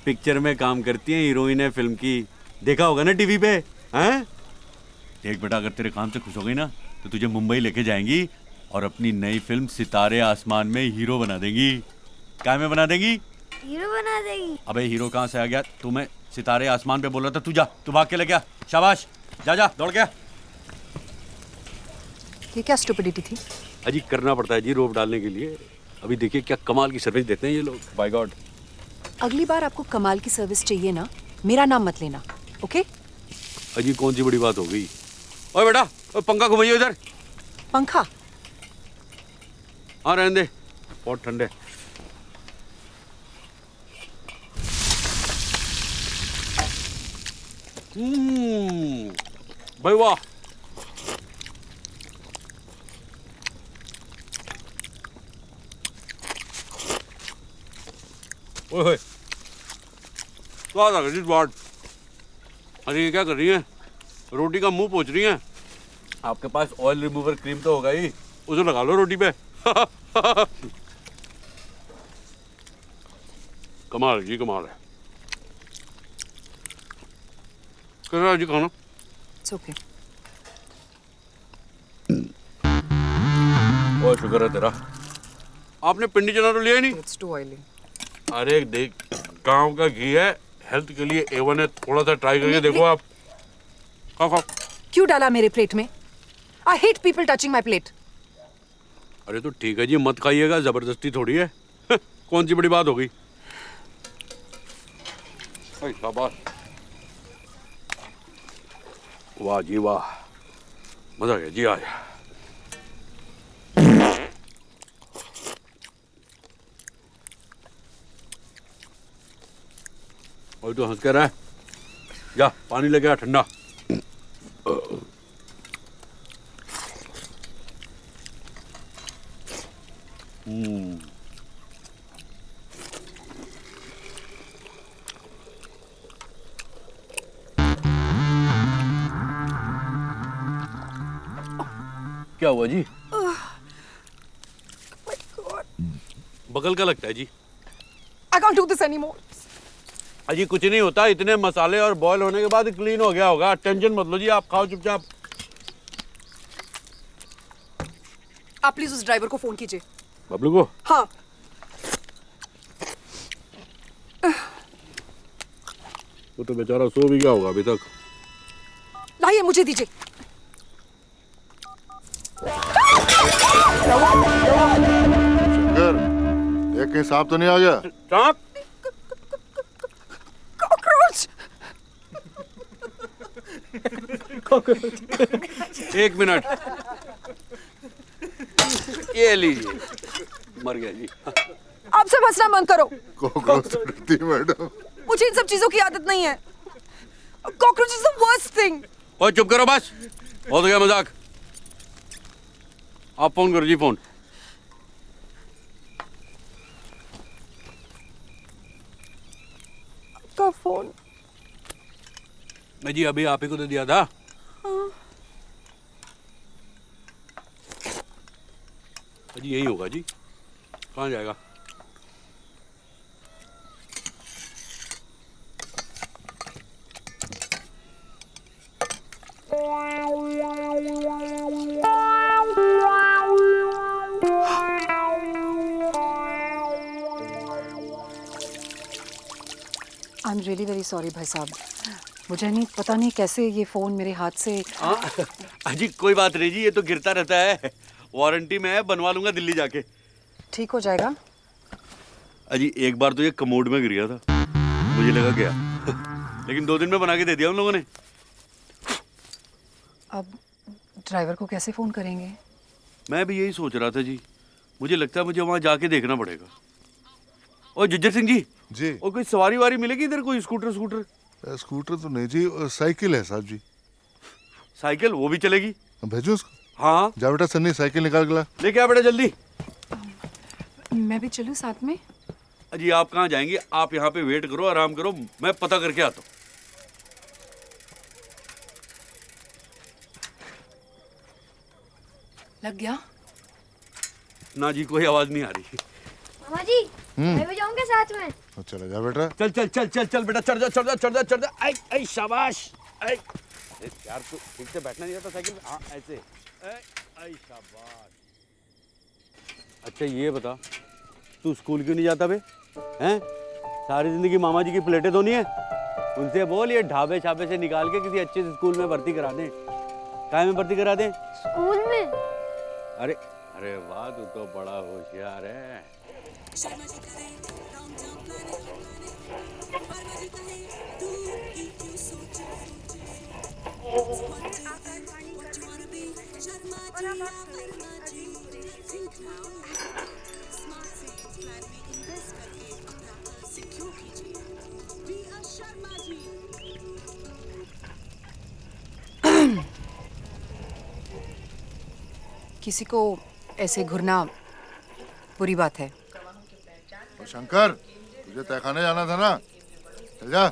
पिक्चर में काम करती हैं, हीरोइन है फिल्म की, देखा होगा ना टीवी पे, हैं? देख बेटा, अगर तेरे काम से खुश हो गई ना तो तुझे मुंबई लेके जाएंगी और अपनी नई फिल्म सितारे आसमान में हीरो बना देंगी। क्या में बना देंगी? हीरो बना देगी। अबे हीरो कहाँ से आ गया? तू मैं सितारे आसमान पे बोल रहा था, तू जा, तू भाग के लेके आ। शाबाश, जा जा दौड़ गया। ये क्या स्टुपिडिटी थी? अजी करना पड़ता है जी रोप डालने के लिए। अभी देखिए क्या कमाल की सर्विस देते हैं ये लोग, बाय गॉड। अगली बार आपको कमाल की सर्विस चाहिए ना, मेरा नाम मत लेना, ओके? अजी कौन सी बड़ी बात हो गई? ओए बेटा, ओए पंखा घुमाइए इधर। पंखा? हाँ रहने दे, बहुत ठंडे। भाई वाह, ओए स्वाद आ गया जी, स्वाद। अरे ये क्या कर रही हैं? रोटी का मुंह पोंछ रही हैं। आपके पास ऑयल रिमूवर क्रीम तो होगा ही, उसे लगा लो रोटी पे। कमाल है जी, कमाल है। कैसा जी खाना? It's okay. ओए शुक्र है तेरा, आपने पिंडी चना तो लिया ही नहीं। It's too oily. अरे देख, गांव का घी है, हेल्थ के लिए A1 है, थोड़ा सा ट्राई करके देखो आप। खाओ खाओ। क्यों डाला मेरे प्लेट में? I hate people touching my plate. अरे तो ठीक है जी, मत खाइएगा, जबरदस्ती थोड़ी है। कौन सी बड़ी बात हो गई? शाबाश, वाह जी वाह, मजा आ गया जी, आ गया। और तो हंस कर रहा है, जा पानी लेके आ ठंडा। क्या हुआ जी? बगल का लगता है जी। I can't do this anymore. अजी कुछ नहीं होता, इतने मसाले और बॉयल होने के बाद क्लीन हो गया होगा, टेंशन मत लो जी, आप खाओ चुपचाप। आप प्लीज उस ड्राइवर को फोन कीजिए। बबलू को? हाँ। वो तो बेचारा सो भी गया होगा अभी तक। लाइए, मुझे दीजिए। शंकर, देख कहीं सांप तो नहीं आ गया? सांप? कॉकरोच। एक मिनट, ये लीजिए, मर गया जी। आप सब हंसना बंद करो। कॉकरोच तो डरती है मैडम। मुझे इन सब चीजों की आदत नहीं है। Cockroach is the worst thing. ओए चुप करो बस, हो गया मजाक। आप फोन करो जी, फोन। आपका फोन? मैं जी अभी आप ही को तो दिया था। जी यही होगा जी, कहाँ जाएगा? I am really very sorry भाई साहब, मुझे नहीं पता नहीं कैसे ये फ़ोन मेरे हाथ से। अजी कोई बात नहीं जी, ये तो गिरता रहता है, वारंटी में है, बनवा लूंगा दिल्ली जाके। ठीक हो जाएगा। अजी एक बार तो ये कमोड में गिर गया था, मुझे लगा क्या लेकिन 2 दिन में बना के दे दिया उन लोगों ने। अब ड्राइवर को कैसे फ़ोन करेंगे? मैं भी यही सोच रहा था जी। मुझे लगता है मुझे वहाँ जाके देखना पड़ेगा। और जज्जर सिंह जी, और कोई सवारी वारी मिलेगी इधर, कोई स्कूटर? स्कूटर तो नहीं जी, साइकिल है साहब जी। साइकिल वो भी चलेगी? भेजो उसको। हाँ जा बेटा सन्नी, साइकिल निकाल के ला। लेके आ बेटा जल्दी। मैं भी चलूं साथ में? जी आप कहाँ जाएंगे? आप यहाँ पे वेट करो, आराम करो, मैं पता करके आता हूँ। लग गया? ना जी, कोई आवाज नहीं आ रही। मामा जी मैं भी जाऊंगा साथ में। चला जा बेटा। चल चल चल चल चल बेटा, चढ़ जा चढ़ जा चढ़ जा चढ़ जा। आई आई शाबाश। आई यार, तू ठीक से बैठना नहीं आता साइकिल में। हाँ ऐसे। आई शाबाश। अच्छा ये बता, तू स्कूल क्यों नहीं जाता बे? हैं? सारी जिंदगी मामा जी की प्लेटें धोनी है? उनसे बोल ये ढाबे छाबे से निकाल के किसी अच्छे से स्कूल में भर्ती करा दें। काय में भर्ती करा दें? स्कूल में। अरे अरे वाह, तू तो बड़ा होशियार है। किसी को ऐसे घूरना बुरी बात है। और शंकर, तुझे तहखाने जाना था ना, चल जा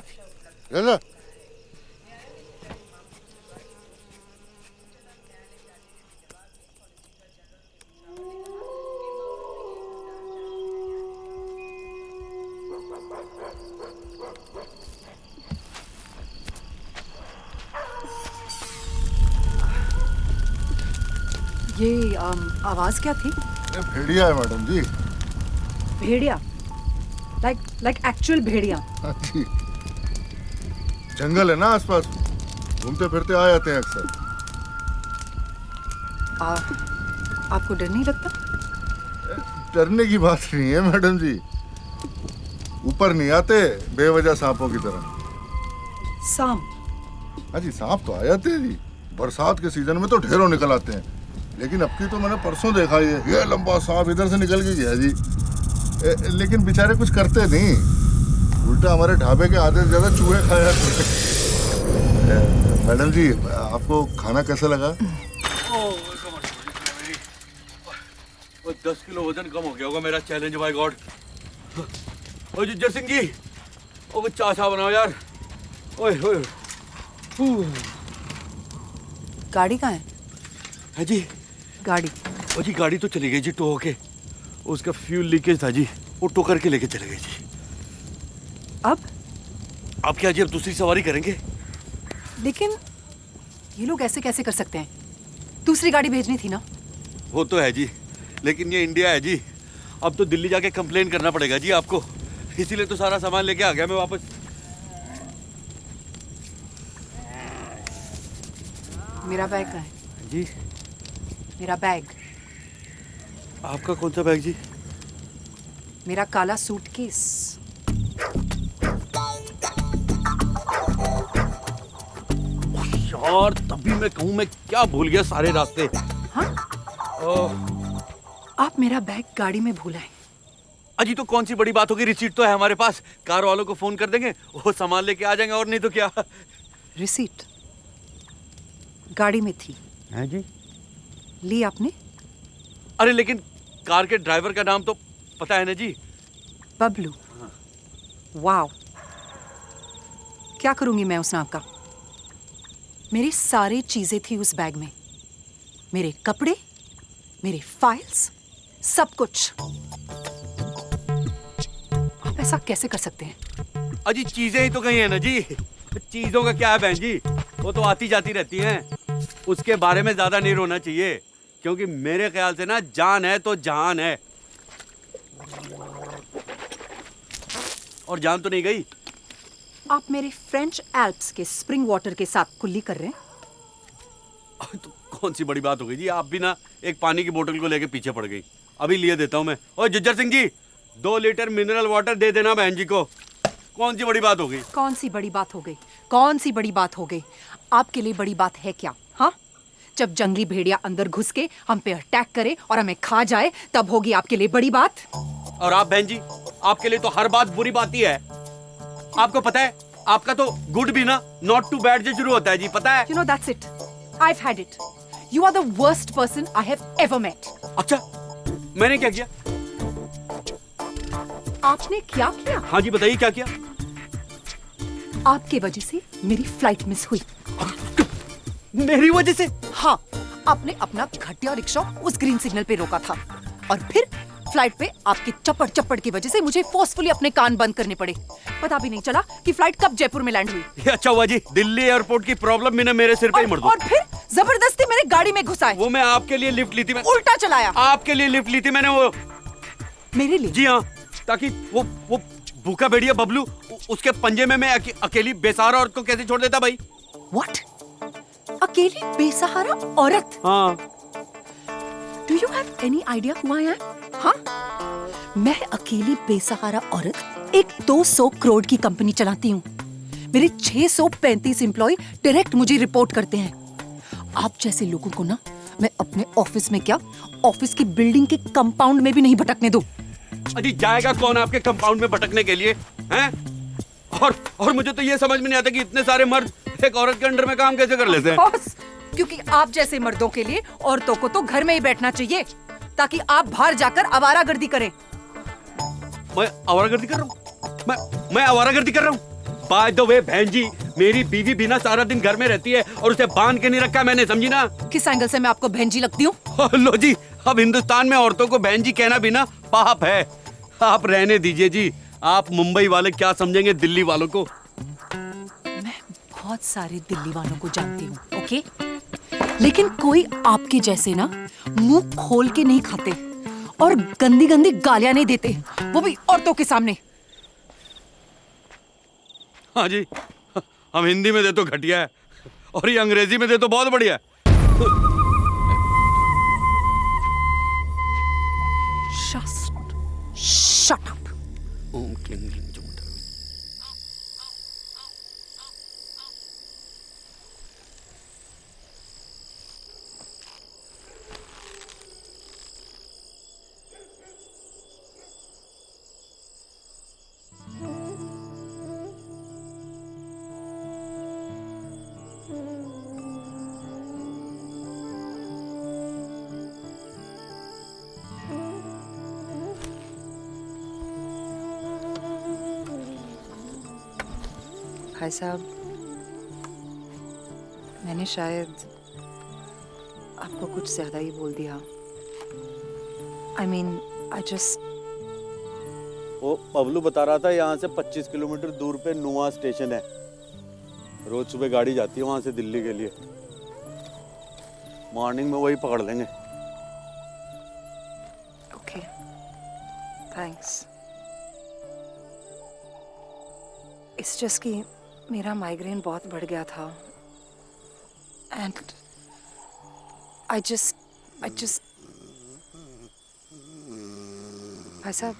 चल जा। ये आवाज क्या थी? ये भेड़िया है मैडम जी। भेड़िया? लाइक एक्चुअल भेड़िया? हाँ जी, जंगल है ना आसपास, घूमते फिरते आ जाते हैं अक्सर। आपको डर नहीं लगता? डरने की बात नहीं है मैडम जी, ऊपर नहीं आते बेवजह सांपों की तरह। सांप? हाँ जी, सांप तो आ जाते हैं जी, बरसात के सीजन में तो ढेरों निकल आते हैं। लेकिन अब की तो मैंने परसों देखा ये लंबा सांप इधर से निकल के गया जी। लेकिन बेचारे कुछ करते नहीं, उल्टा हमारे ढाबे के आधे से ज्यादा चूहे खा जाते हैं। मैडम जी, आपको खाना कैसा लगा? 10 किलो वजन कम हो गया होगा मेरा, चैलेंज बाय गॉड। ओ जज्जर सिंह जी, ओ चाचा बनाओ यार। ओए ओए। गाड़ी कहाँ है? है जी गाड़ी? ओ जी गाड़ी तो चली गई जी, टो होके। उसका फ्यूल लीकेज था जी, वो टो करके लेके चले गए जी। अब क्या जी, अब दूसरी सवारी करेंगे। लेकिन ये लोग ऐसे कैसे कर सकते हैं? दूसरी गाड़ी भेजनी थी ना। वो तो है जी, लेकिन ये इंडिया है जी, अब तो दिल्ली जाके कंप्लेन करना पड़ेगा जी आपको। इसीलिए तो सारा सामान लेके आ गया मैं वापस। मेरा बैग कहाँ है? जी मेरा बैग। आपका कौन सा बैग जी? मेरा काला सूटकेस। यार तभी मैं कहूँ, मैं क्या भूल गया सारे रास्ते। हाँ? आप मेरा बैग गाड़ी में भूला है। अजी तो कौन सी बड़ी बात होगी, रिसीट तो है हमारे पास, कार वालों को फोन कर देंगे, वो सामान लेके आ जाएंगे, और नहीं तो क्या। रिसीट गाड़ी में थी। हैं जी? ली आपने? अरे लेकिन कार के ड्राइवर का नाम तो पता है ना जी? बबलू। वाओ, क्या करूंगी मैं उस नाम का? मेरी सारी चीजें थी उस बैग में, मेरे कपड़े, मेरे फाइल्स, सब कुछ। आप ऐसा कैसे कर सकते हैं? अजी चीजें ही तो गई है ना जी, चीजों का क्या है बहन जी, वो तो आती जाती रहती हैं। उसके बारे में ज्यादा नहीं रोना चाहिए, क्योंकि मेरे ख्याल से ना जान है तो जहान है, और जान तो नहीं गई। आप मेरे फ्रेंच एल्प्स के स्प्रिंग वाटर के साथ कुल्ली कर रहे हैं? तो कौन सी बड़ी बात हो गई जी, आप भी ना एक पानी की बोतल को लेके पीछे पड़ गई। अभी लिए देता हूँ मैं। और Jhajjar Singh ji, 2 litre mineral water दे देना बहन जी को। कौन सी बड़ी बात हो गई? कौन सी बड़ी बात हो गई? कौन सी बड़ी बात हो गई? आपके लिए बड़ी बात है क्या? हाँ, जब जंगली भेड़िया अंदर घुस के हम पे अटैक करे और हमें खा जाए, तब होगी आपके लिए बड़ी बात। और आप बहन जी, आपके लिए तो हर बात बुरी बात ही है। आपको पता है, आपका तो गुड भी ना नॉट टू बैड से शुरू होता है जी, पता है? You know, that's it. I've had it. You are the worst person I have ever met. अच्छा, मैंने क्या किया? आपने क्या किया? हाँ जी, बताइए क्या किया? आपके वजह से मेरी फ्लाइट मिस हुई। मेरी वजह से? हाँ, आपने अपना घटिया रिक्शा उस ग्रीन सिग्नल पे रोका था और फिर फ्लाइट पे आपकी चप्पड़ चप्पड़ की वजह से मुझे फोर्सफुली अपने कान बंद करने पड़े। पता भी नहीं चला कि फ्लाइट कब जयपुर में लैंड हुई। ये अच्छा हुआ जी, दिल्ली एयरपोर्ट की प्रॉब्लम भी ना मेरे सिर पे ही मर दो। और फिर जबरदस्ती मेरे गाड़ी में घुसाए। वो मैं आपके लिए लिफ्ट ली थी, मैं उल्टा चलाया। आपके लिए लिफ्ट ली थी मैंने, वो मेरे लिए? जी हाँ, ताकि वो भूखा भेड़िया बबलू उसके पंजे में मैं अकेली बेसहारा औरत को कैसे छोड़ देता भाई? What? अकेली बेसहारा औरत? हाँ। Do you have any idea who I am? हाँ? मैं अकेली बेसहारा औरत एक 200 करोड़ की कंपनी चलाती हूँ। मेरे 635 एम्प्लॉय डायरेक्ट मुझे रिपोर्ट करते हैं। आप जैसे लोगों को ना मैं अपने ऑफिस में क्या, ऑफिस की बिल्डिंग के कंपाउंड में भी नहीं भटकने दूं। अजी जाएगा कौन आपके कंपाउंड में भटकने के लिए, हैं? और मुझे तो ये समझ में नहीं आता कि इतने सारे मर्द एक औरत के अंडर में काम कैसे कर लेते हैं? क्योंकि आप जैसे मर्दों के लिए औरतों को तो घर में ही बैठना चाहिए, ताकि आप बाहर जाकर आवारागर्दी करें। मैं आवारागर्दी कर रहा हूँ? मैं आवारागर्दी कर रहा हूँ? बाय द वे बहन जी, मेरी बीवी भी ना सारा दिन घर में रहती है और उसे बांध के नहीं रखा मैंने, समझी ना? किस एंगल से मैं आपको बहन जी लगती हूँ? लो जी, अब हिंदुस्तान में औरतों को बहन जी कहना भी ना पाप है। आप रहने दीजिए जी, आप मुंबई वाले क्या समझेंगे दिल्ली वालों को? मैं बहुत सारे दिल्ली वालों को जानती हूँ, ओके? लेकिन कोई आपके जैसे ना मुंह खोल के नहीं खाते और गंदी गंदी गालियां नहीं देते, वो भी औरतों के सामने। हाँ जी, हम हिंदी में दे तो घटिया है और ये अंग्रेजी में दे तो बहुत बढ़िया है। Shut up. ओम क्लीं ग्लीं जुमुटा। भाई साहब, मैंने शायद आपको कुछ ज्यादा ही बोल दिया। I mean, I just... वो पवलू बता रहा था यहाँ से 25 किलोमीटर दूर पे नुआ स्टेशन है। रोज सुबह गाड़ी जाती है वहाँ से दिल्ली के लिए। मॉर्निंग में वही पकड़ लेंगे। Okay, thanks. It's just कि मेरा माइग्रेन बहुत बढ़ गया था and I just भाई साहब,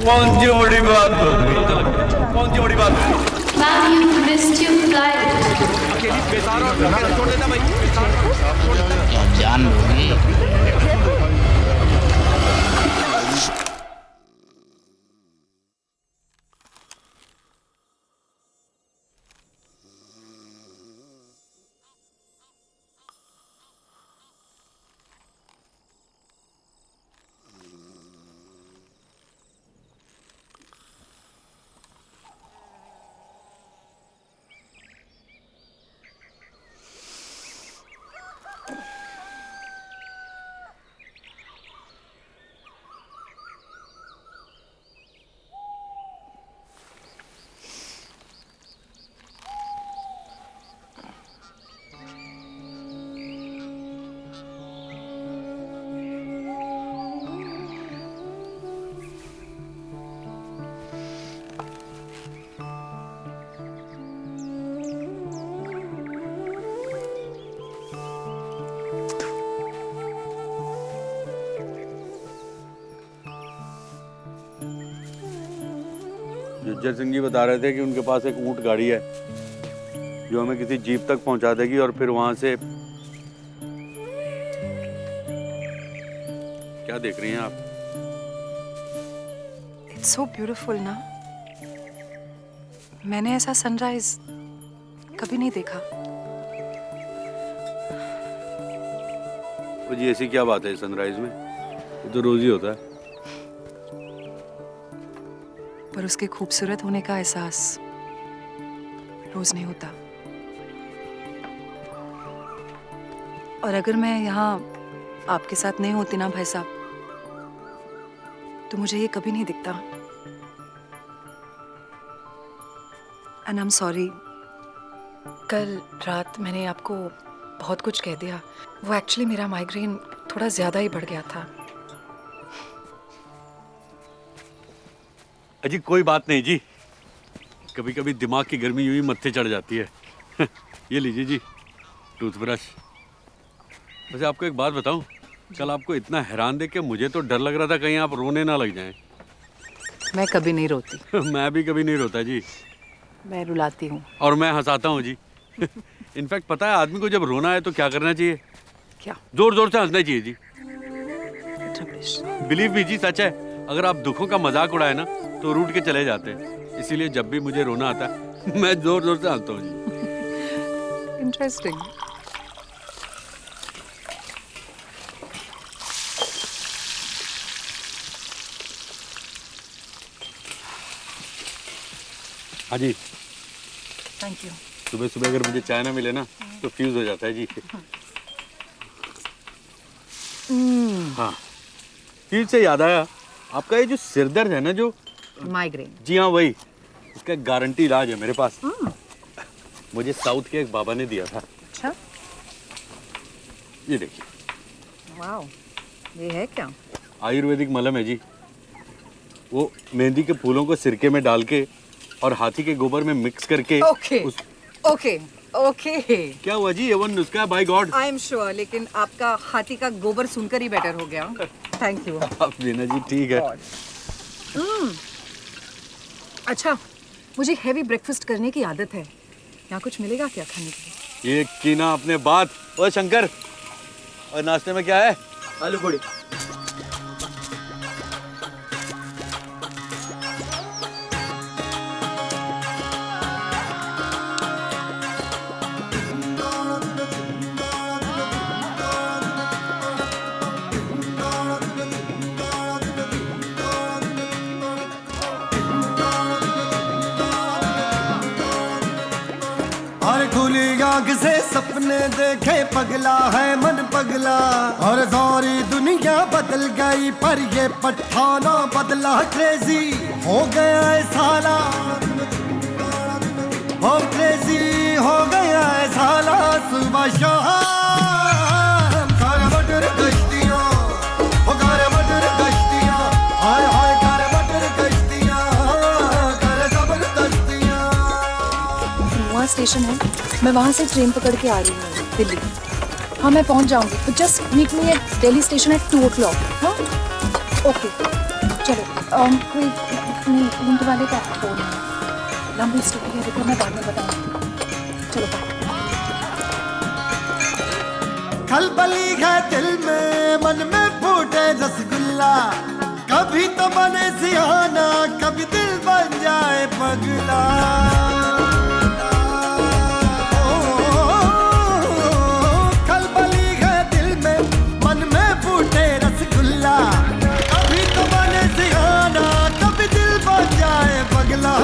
कौन सी बड़ी बात हो गई? कौन सी बड़ी बात हो गई? Ma'am, you missed your flight. अकेली बेसहारा और कैसे छोड़ देता भाई? जान लोगी। जुज्जर सिंह जी बता रहे थे कि उनके पास एक ऊंट गाड़ी है जो हमें किसी जीप तक पहुंचा देगी और फिर वहां से। क्या देख रही हैं आप? इट्स सो ब्यूटीफुल ना। मैंने ऐसा सनराइज कभी नहीं देखा। तो जी ऐसी क्या बात है सनराइज में? वो तो रोज ही होता है। पर उसके खूबसूरत होने का एहसास रोज नहीं होता। और अगर मैं यहाँ आपके साथ नहीं होती ना भाई साहब, तो मुझे ये कभी नहीं दिखता। एंड आई एम सॉरी, कल रात मैंने आपको बहुत कुछ कह दिया। वो एक्चुअली मेरा माइग्रेन थोड़ा ज्यादा ही बढ़ गया था। अजी कोई बात नहीं जी, कभी कभी दिमाग की गर्मी यूं ही मत्थे चढ़ जाती है। ये लीजिए जी टूथब्रश। वैसे आपको एक बात बताऊं, कल आपको इतना हैरान देख के मुझे तो डर लग रहा था कहीं आप रोने ना लग जाएं। मैं कभी नहीं रोती। मैं भी कभी नहीं रोता जी। मैं रुलाती हूँ। और मैं हंसाता हूँ जी। इनफैक्ट पता है आदमी को जब रोना है तो क्या करना चाहिए? क्या? जोर जोर से हंसना चाहिए जी। बिलीव मी जी, सच है। अगर आप दुखों का मजाक उड़ाए ना तो रूठ के चले जाते हैं। इसीलिए जब भी मुझे रोना आता है मैं जोर जोर से हंसता हूँ जी। इंटरेस्टिंग। हाँ जी, थैंक यू। सुबह सुबह अगर मुझे चाय ना मिले ना तो फ्यूज हो जाता है जी। हाँ, फ्यूज से याद आया, आपका ये जो सिर दर्द है ना, जो माइग्रेन। जी हाँ वही, उसका गारंटी इलाज है मेरे पास। मुझे साउथ के एक बाबा ने दिया था। अच्छा, ये देखिए। वाओ, ये है क्या? आयुर्वेदिक मलहम है जी। वो मेहंदी के फूलों को सिरके में डाल के और हाथी के गोबर में मिक्स करके ओके। क्या हुआ जी? ये वो नुस्खा है, by God. I am sure, लेकिन आपका हाथी का गोबर सुनकर ही बेटर हो गया। Thank you. आप लेना जी, ठीक है। अच्छा, मुझे हैवी ब्रेकफास्ट करने की आदत है। यहाँ कुछ मिलेगा क्या खाने के लिए? ये की ना अपने बात। ओए शंकर, और नाश्ते में क्या है? आलू पूड़ी। और खुली आंख से सपने देखे, पगला है मन पगला। और सारी दुनिया बदल गई पर ये पठाना बदला। क्रेजी हो गया है साला, हो क्रेजी हो गया है साला। सुबह शाम कर मटर कश्तियाँ, हो कर मटर कश्तियाँ, हाय हाय कर मटर कश्तियाँ, कर जबरदस्तियाँ। वहाँ स्टेशन है, मैं वहाँ से ट्रेन पकड़ के आ रही हूँ दिल्ली। हाँ, मैं पहुँच जाऊँगी। तो just meet me at Delhi station at 2 o'clock। हाँ, ओके। चलो, कोई ऊँट वाले का फोन है। लंबी स्टोरी है, देखो मैं बाद में बताऊँगी। चलो बाय। खलबली है दिल में, मन में फूटे रसगुल्ला। कभी तो बने सियाना, कभी दिल बन जाए पगला। खलबली है दिल में, मन में फूटे रसगुल्ला। कभी तो बने सियाना, कभी दिल बन जाए पगला।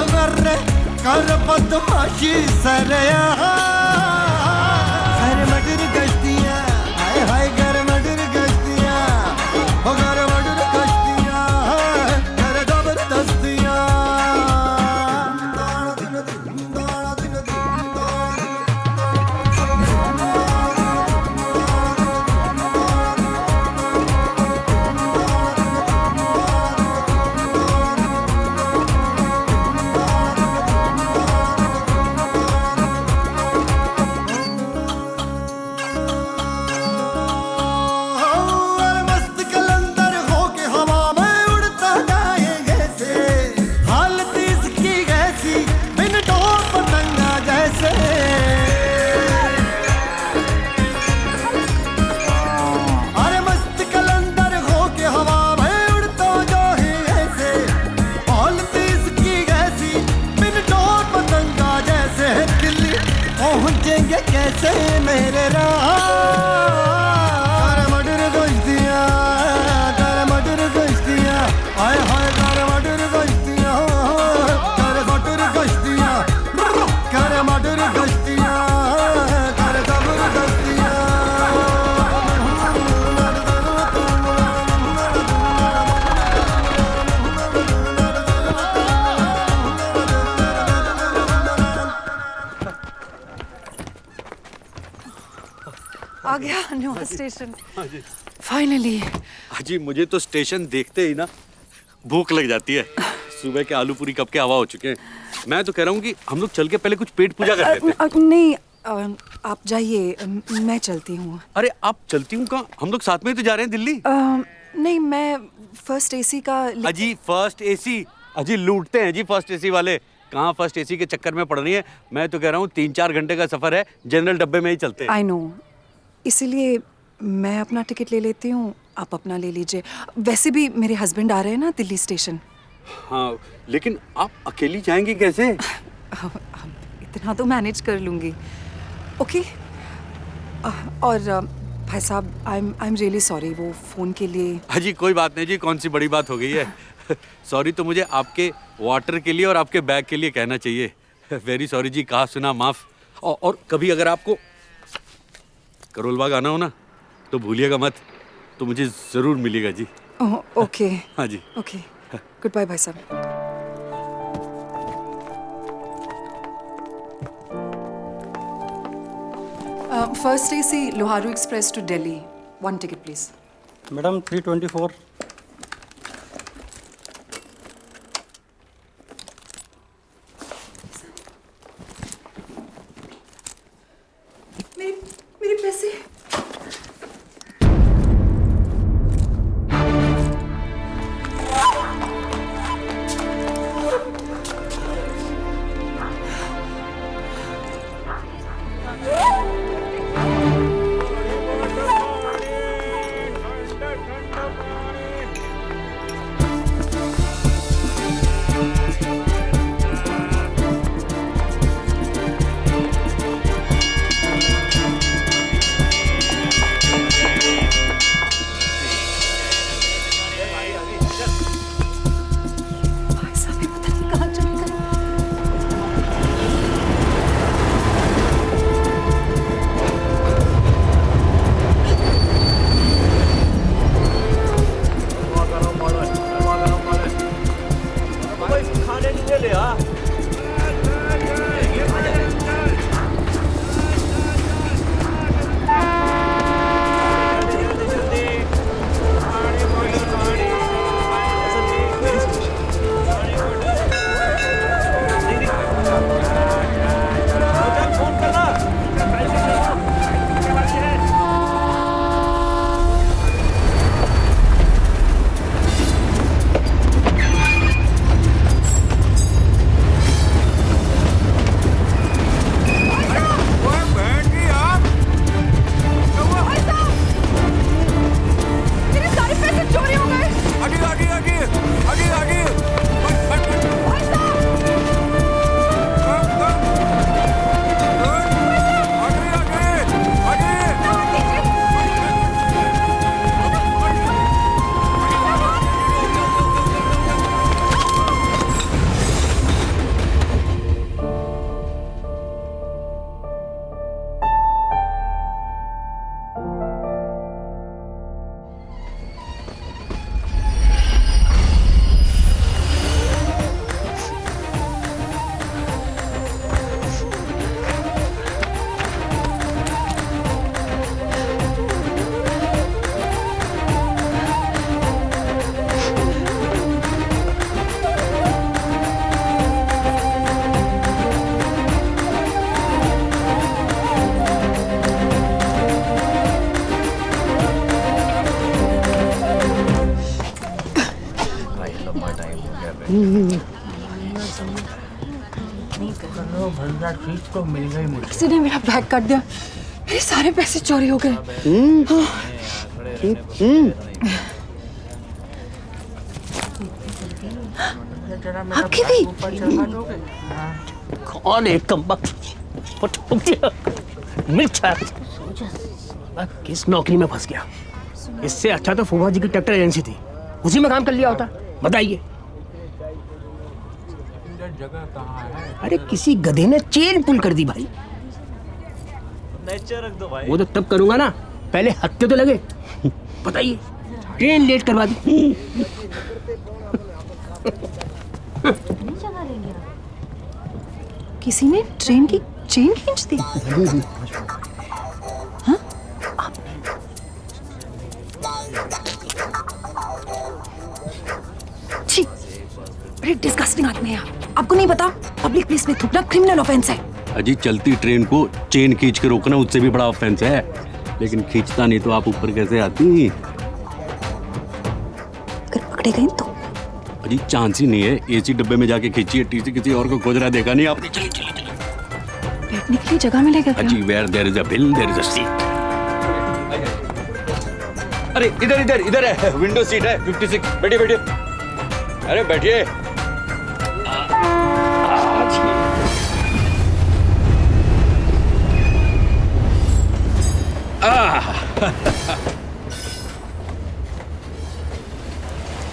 कर बदमाशी सरया, सर मटर गश्तियाँ, हाय हाय कर मटर गश्तियाँ, हो कर मटर गश्तियाँ, कर जबरदस्तियाँ। दे मेरे राह कर मटर गश्तियाँ कर मटर गश्तियाँ हाय हाय कर मटर गश्तियाँ कर मटर गश्तियाँ कर मटर गश्तियाँ कर जबरदस्तियाँ आ गया न्यू स्टेशन फाइनली। जी मुझे तो स्टेशन देखते ही ना भूख लग जाती है। सुबह के आलू पूरी कब के हवा हो चुके हैं। मैं तो कह रहा हूँ कि हम लोग चल के पहले कुछ पेट पूजा कर लेते हैं। नहीं आप जाइए, मैं चलती हूँ। अरे आप चलती हूँ कहाँ? हम लोग साथ में ही तो जा रहे हैं दिल्ली। नहीं मैं फर्स्ट एसी का अजी फर्स्ट एसी अजी लूटते हैं जी फर्स्ट एसी वाले। कहाँ फर्स्ट एसी के चक्कर में पड़ रही है। मैं तो कह रहा हूँ 3-4 घंटे का सफर है, जनरल डब्बे में ही चलते हैं। आई नो, इसीलिए मैं अपना टिकट ले लेती हूँ, आप अपना ले लीजिए। वैसे भी मेरे हस्बैंड आ रहे हैं ना दिल्ली स्टेशन। हाँ लेकिन आप अकेली जाएंगी कैसे? इतना तो मैनेज कर लूँगी। ओके। और भाई साहब आई एम रियली सॉरी वो फ़ोन के लिए। अजी कोई बात नहीं जी, कौन सी बड़ी बात हो गई है। सॉरी तो मुझे आपके वाटर के लिए और आपके बैग के लिए कहना चाहिए। वेरी सॉरी जी, कहा सुना माफ़। और कभी अगर आपको करोल बाग आना हो ना तो भूलिएगा मत, तो मुझे ज़रूर मिलेगा जी। ओके। हाँ जी ओके, गुड बाय भाई साहब। First AC Loharu express to Delhi, 1 ticket please. Madam 324। मेरे पैसे। तो मिल गई मुझे। किसी ने मेरा बैग काट दिया, मेरे सारे पैसे चोरी हो गए। आपकी भी? कौन है कम वक्त? मिर्चा। किस नौकरी में फंस गया। इससे अच्छा तो फूफा जी की ट्रैक्टर एजेंसी थी, उसी में काम कर लिया होता। बताइए। अरे किसी गधे ने चेन पुल कर दी भाई। रख दो भाई। वो तो तब करूंगा ना, पहले हत्थे तो लगे। बताइए, ट्रेन लेट करवा दी। किसी ने ट्रेन की चेन खींच दी। हाँ? छी, बड़े डिस्गस्टिंग आदमी है आप। आपको नहीं पता पब्लिक प्लेस में थूकना क्रिमिनल ऑफेंस है। अजी चलती ट्रेन को चेन खींच के रोकना उससे भी बड़ा ऑफेंस है, लेकिन खींचता नहीं तो आप ऊपर कैसे आती? अगर पकड़े गए तो? अजी चांस ही नहीं है। एसी डब्बे में जाके खींची है, टीसी किसी और को खोज रहा देखा नहीं आपने? चलिए चलिए चलिए। बैठने के लिए जगह मिलेगा क्या? अजी where there is a bill there is a seat. अरे इधर इधर इधर है, विंडो सीट है 56। बैठिए बैठिए। अरे बैठिए।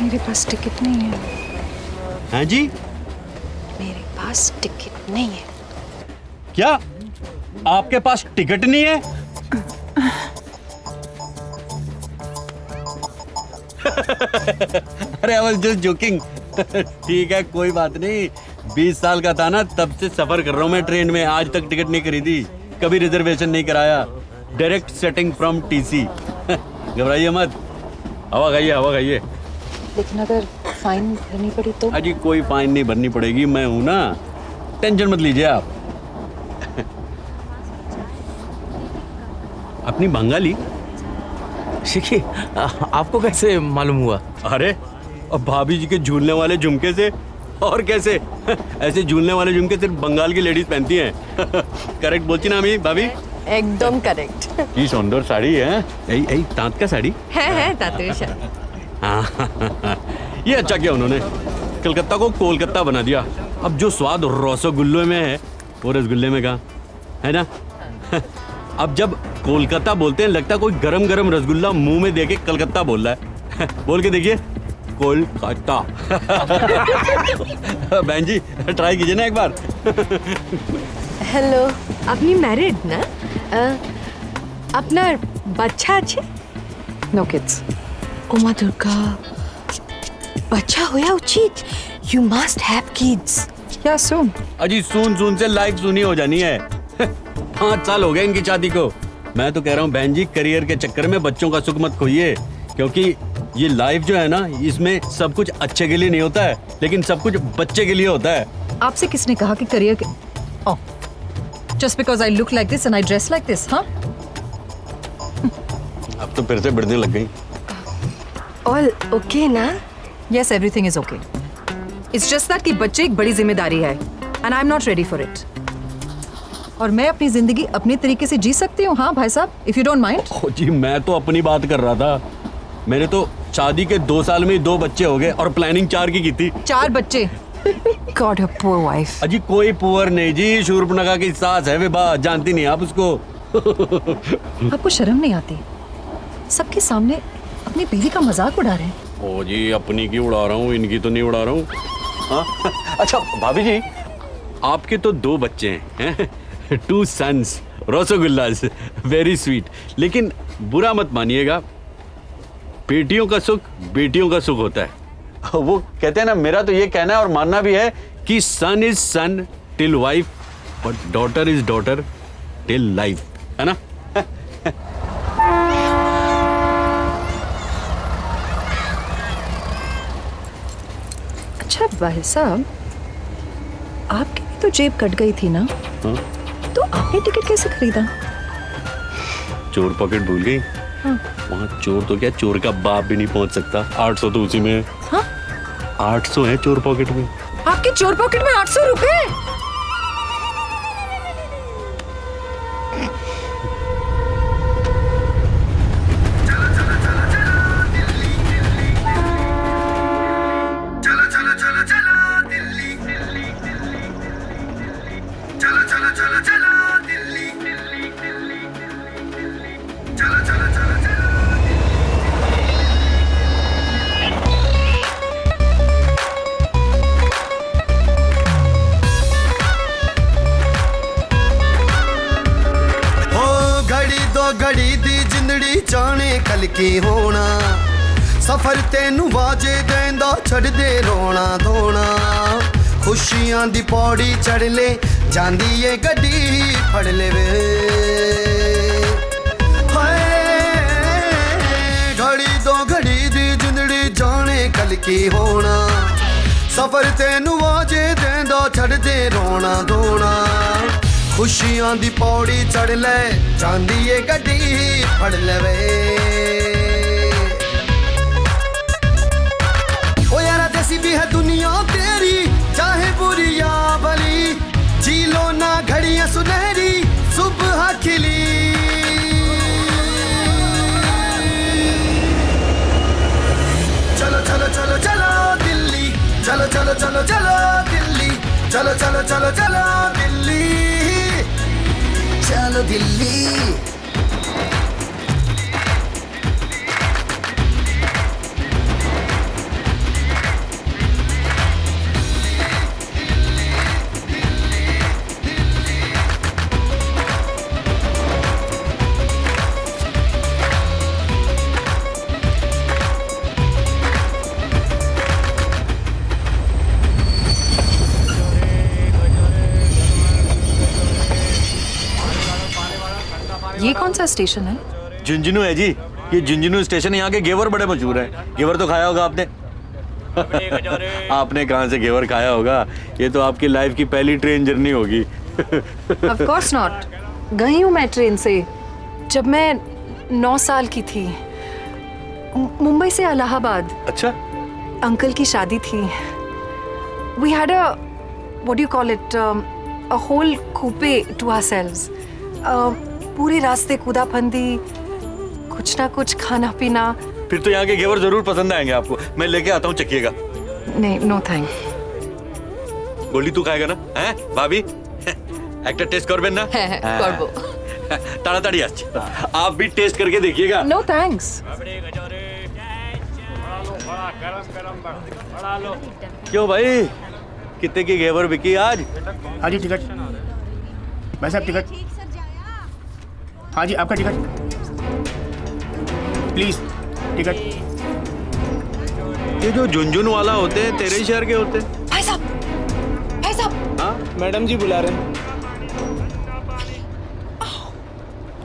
मेरे पास टिकट नहीं है। हाँ जी? मेरे पास टिकट नहीं है। क्या आपके पास टिकट नहीं है? अरे आई वाज जस्ट जोकिंग। ठीक है कोई बात नहीं। 20 साल का था ना, तब से सफर कर रहा हूँ मैं ट्रेन में। आज तक टिकट नहीं खरीदी, कभी रिजर्वेशन नहीं कराया, डायरेक्ट सेटिंग फ्रॉम टीसी। घबराइए मत, हवा खाइए हवा खाइए। लेकिन अगर फाइन भरनी पड़ी तो? अजी कोई फाइन नहीं भरनी पड़ेगी, मैं हूं ना, टेंशन मत लीजिए आप। अपनी बंगाली शिखी, आपको कैसे मालूम हुआ? अरे अब भाभी जी के झूलने वाले झुमके से, और कैसे? ऐसे झूलने वाले झुमके सिर्फ बंगाल की लेडीज पहनती हैं। करेक्ट बोलती ना अमी भाभी? एकदम करेक्ट। ये सुंदर साड़ी है, यही तांत का साड़ी है तातुषा। हाँ, ये अच्छा किया उन्होंने, कलकत्ता को कोलकाता बना दिया। अब जो स्वाद रसगुल्ले में है वो रसगुल्ले में कहाँ है ना? अब जब कोलकाता बोलते हैं लगता कोई गरम गरम रसगुल्ला मुंह में देके कलकत्ता बोल रहा है। बोल के देखिए, कोलकाता। बहन जी ट्राई कीजिए ना एक बार। हेलो, আপনি ম্যারিড না? আপনার বাচ্চা আছে? No kids. ও মা দুর্গা, বাচ্চা হওয়া উচিত। You must have kids. क्या सुन? अजी सुन सुन से लाइफ सुनी हो जानी है। 5 साल हो गए इनकी शादी को। मैं तो कह रहा हूँ बहन जी, करियर के चक्कर में बच्चों का सुख मत खोइए, क्योंकि ये लाइफ जो है ना, इसमें सब कुछ अच्छे के लिए नहीं होता है, लेकिन सब कुछ बच्चे के लिए होता है। आपसे किसने कहा कि करियर के? ओह, just because I look like this and I dress like this, हाँ? अब तो फिर से बढ़ने लग गई। All okay ना? Yes, everything is okay. It's just that कि बच्चे एक बड़ी जिम्मेदारी है and I'm not ready for it. और मैं अपनी जिंदगी अपने तरीके से जी सकती हूँ, हाँ भाई साहब, if you don't mind. ओ जी मैं तो अपनी बात कर रहा था। मेरे तो शादी के 2 साल में ही 2 बच्चे हो गए और प्लानिंग 4 की थी। 4 बच्चे? God, her poor wife. अजी कोई पुअर नहीं जी, शूर्पणखा की सास है विभा, जानती नहीं आप उसको? आपको शर्म नहीं आती? सबके सामने अपनी बीवी का मजाक उड़ा रहे हैं। ओ जी अपनी की उड़ा रहा हूँ, इनकी तो नहीं उड़ा रहा हूँ। हाँ? अच्छा भाभी जी, आपके तो 2 बच्चे हैं, 2 सन्स, रसगुल्लास, वेरी स्वीट। लेकिन बुरा मत मानिएगा, बेटियों का सुख बेटियों का सुख होता है। वो कहते हैं ना, मेरा तो ये कहना है और मानना भी है कि son is son till wife, but daughter is daughter till life, है ना? अच्छा भाई साहब, आपकी भी तो जेब कट गई थी ना? हाँ? तो आपने टिकट कैसे खरीदा? चोर पॉकेट भूल गई? हाँ। वहाँ चोर तो क्या, चोर का बाप भी नहीं पहुंच सकता। 800 तो उसी में है। हाँ? 800 है चोर पॉकेट में। आपके चोर पॉकेट में 800 रुपए? की होना सफर तेनू बाजे देंदा छड़ दे रोना धोना खुशियां दी पौड़ी चढ़ ले जांदी ए गड्डी फड़ ले वे हाय घड़ी दो घड़ी दी जिंदड़ी जाने कल की होना सफर तेनू बाजे देंदा छड़ दे रोना धोना खुशियां दी पौड़ी चढ़ ले जांदी ए गड्डी फड़ ले वे ओ यारा देसी भी है दुनिया तेरी चाहे बुरी या भली जी लो ना घड़ियां सुनहरी सुबह खिली चलो चलो चलो चलो दिल्ली चलो चलो चलो चलो दिल्ली चलो चलो चलो चलो दिल्ली चलो दिल्ली ये कौन सा स्टेशन है? झुंझुनू है जी, ये झुंझुनू स्टेशन है। यहाँ के घेवर बड़े मशहूर हैं। घेवर तो खाया होगा आपने? आपने कहाँ से घेवर खाया होगा? ये तो आपकी लाइफ की पहली ट्रेन जर्नी होगी। Of course not. गई हूँ मैं ट्रेन से जब मैं 9 साल की थी, मुंबई से इलाहाबाद। अच्छा। अंकल की शादी थी। We had a what do you call it? A whole coupe to ourselves. पूरे रास्ते कूदा फंदी, कुछ ना कुछ खाना पीना। फिर तो यहाँ के घेवर जरूर पसंद आएंगे आपको। मैं लेके आता हूँ, चखिएगा। नहीं, नो थैंक। गोली तू खाएगा ना? हैं भाभी? একটা টেস্ট করবেন না? করব। তাড়াতাড়ি আসছে। आप भी टेस्ट करके देखिएगा। No thanks. क्यों भाई? कितने की घेवर बिकी आज? हाँ जी टिकट। भाई साहब टिकट। हाँ जी आपका टिकट प्लीज टिकट। ये जो झुंझुनू वाला होते हैं तेरे ही शहर के होते हैं? भाई साहब हाँ मैडम जी बुला रहे हैं।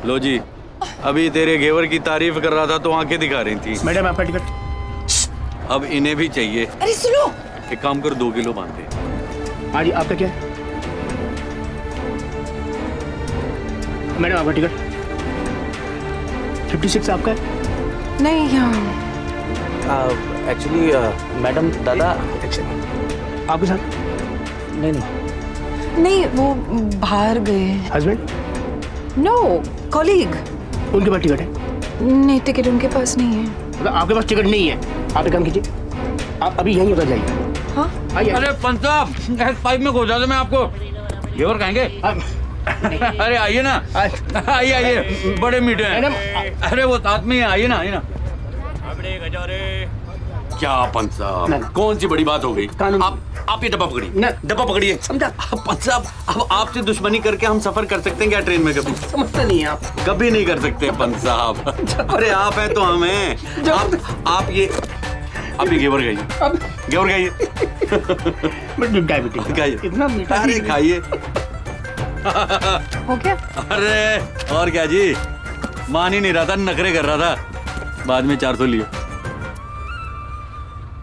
लो जी, अभी तेरे घेवर की तारीफ कर रहा था तो आंखें दिखा रही थी। मैडम आपका टिकट। अब इन्हें भी चाहिए। अरे सुनो, एक काम कर 2 किलो बांध दे। हाँ जी आपका क्या है? मैडम आपका टिकट 56 आपका है? नहीं, एक्चुअली मैडम दादा आपके साथ? नहीं, वो बाहर गए। हस्बैंड? No, colleague. उनके पास टिकट है? नहीं, टिकट उनके पास नहीं है। मतलब आपके पास टिकट नहीं है? आप एक काम कीजिए, आप अभी यहीं उतर जाइए। हाँ? आइए। अरे पंच साहब, पाइप में घुसा दो, मैं आपको घेवर खाएंगे। अरे आइए ना, आइए आइए, बड़े मीठे हैं। अरे वो साथ में आइए ना, आइए ना। क्या पंच साहब, कौन सी बड़ी बात हो गई? आप ये डब्बा पकड़िए, डब्बा पकड़िए। समझा? पंच साहब, अब आपसे दुश्मनी करके हम सफर कर सकते हैं क्या ट्रेन में? कभी समझते नहीं आप। कभी नहीं कर सकते पंच साहब। अरे आप हैं तो हम हैं। आप ये घेवर खाइए, घेवर खाइए। डायबिटीज खाइए, इतना मीठा। अरे खाइए। हो गया? अरे और क्या जी, मान ही नहीं रहा था, नखरे कर रहा था। बाद में 400 लिए।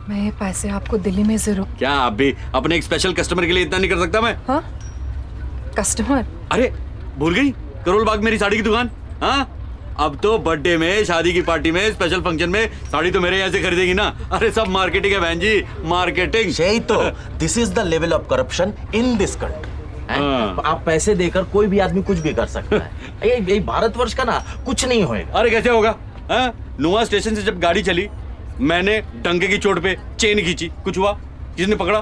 मैं ये पैसे आपको दिल्ली में जरूर। क्या आप भी अपने एक स्पेशल कस्टमर के लिए इतना नहीं कर सकता मैं? हाँ? कस्टमर? अरे भूल गई, करोल बाग मेरी साड़ी की दुकान। हाँ, अब तो बर्थडे में, शादी की पार्टी में, स्पेशल फंक्शन में साड़ी तो मेरे यहाँ से खरीदेगी ना। अरे सब मार्केटिंग है बहन जी, मार्केटिंग। यही तो, this is the level of corruption in this country. आप पैसे देकर कोई भी आदमी कुछ भी कर सकता है। ये भारतवर्ष का ना कुछ नहीं होएगा। अरे कैसे होगा? नुआ स्टेशन से जब गाड़ी चली, मैंने डंके की चोट पे चेन खींची, कुछ हुआ? किसने पकड़ा?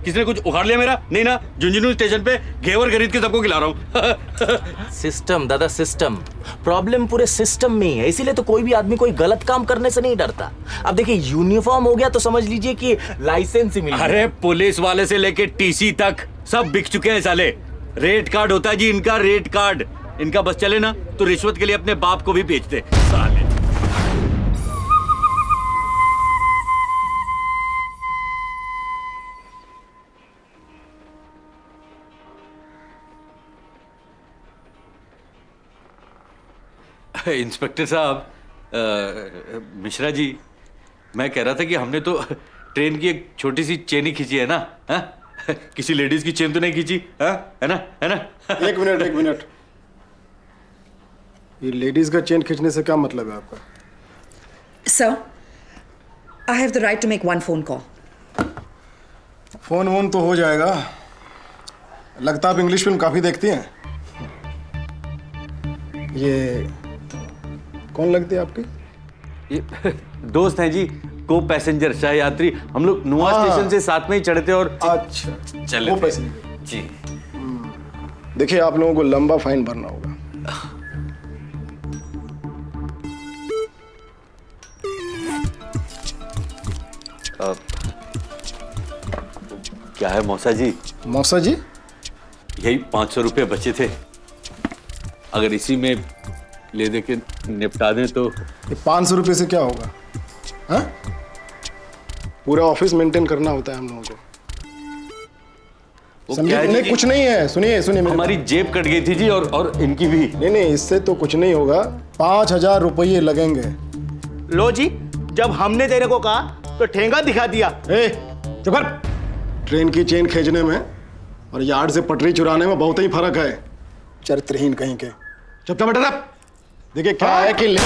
किसने कुछ उखाड़ लिया मेरा? नहीं ना, झुंझुनू स्टेशन पे घेवर खरीद के सबको खिला रहा हूँ। सिस्टम दादा, सिस्टम। प्रॉब्लम पूरे सिस्टम में ही है, इसीलिए तो कोई भी आदमी कोई गलत काम करने से नहीं डरता। अब देखिए, यूनिफॉर्म हो गया तो समझ लीजिए कि लाइसेंस ही मिल गया। अरे पुलिस वाले से लेके टीसी तक सब बिक चुके हैं साले। रेट कार्ड होता है जी इनका, रेट कार्ड। इनका बस चले ना तो रिश्वत के लिए अपने बाप को भी बेचते साले। इंस्पेक्टर साहब, मिश्रा जी, मैं कह रहा था कि हमने तो ट्रेन की एक छोटी सी चेन ही खींची है ना, हा? किसी लेडीज की चेन तो नहीं खींची, हा? है ना, है ना? एक मिनट। ये लेडीज का चेन खींचने से क्या मतलब है आपका? Sir, I have the right to make one phone call. Phone वोन तो हो जाएगा। लगता आप इंग्लिश फिल्म काफी देखती हैं। ये कौन लगती है आपकी? ये दोस्त हैं जी, को पैसेंजर, सह यात्री। हम लोग नुआ स्टेशन से साथ में ही चढ़े थे और अच्छा चले वो थे। पैसेंजर जी। देखिए, आप लोगों को लंबा फाइन भरना होगा। क्या है मौसा जी? मौसा जी? यही 500 रुपये बचे थे, अगर इसी में ले दे के निपटा दें तो। ये 500 रुपये से क्या होगा? हाँ? पूरा ऑफिस मेंटेन करना होता है हम लोगों को। नहीं, कुछ नहीं है। सुनिए हमारी जेब कट गई थी जी, और इनकी भी। नहीं, इससे तो कुछ नहीं होगा। 5000 रुपये लगेंगे। लो जी, जब हमने देने को कहा तो ठेंगा दिखा दिया। चुप कर। ट्रेन की चेन खींचने में और यार्ड से पटरी चुराने में बहुत ही फर्क है। चरित्रहीन कहीं के। चुप बेटा। देखिए क्या है कि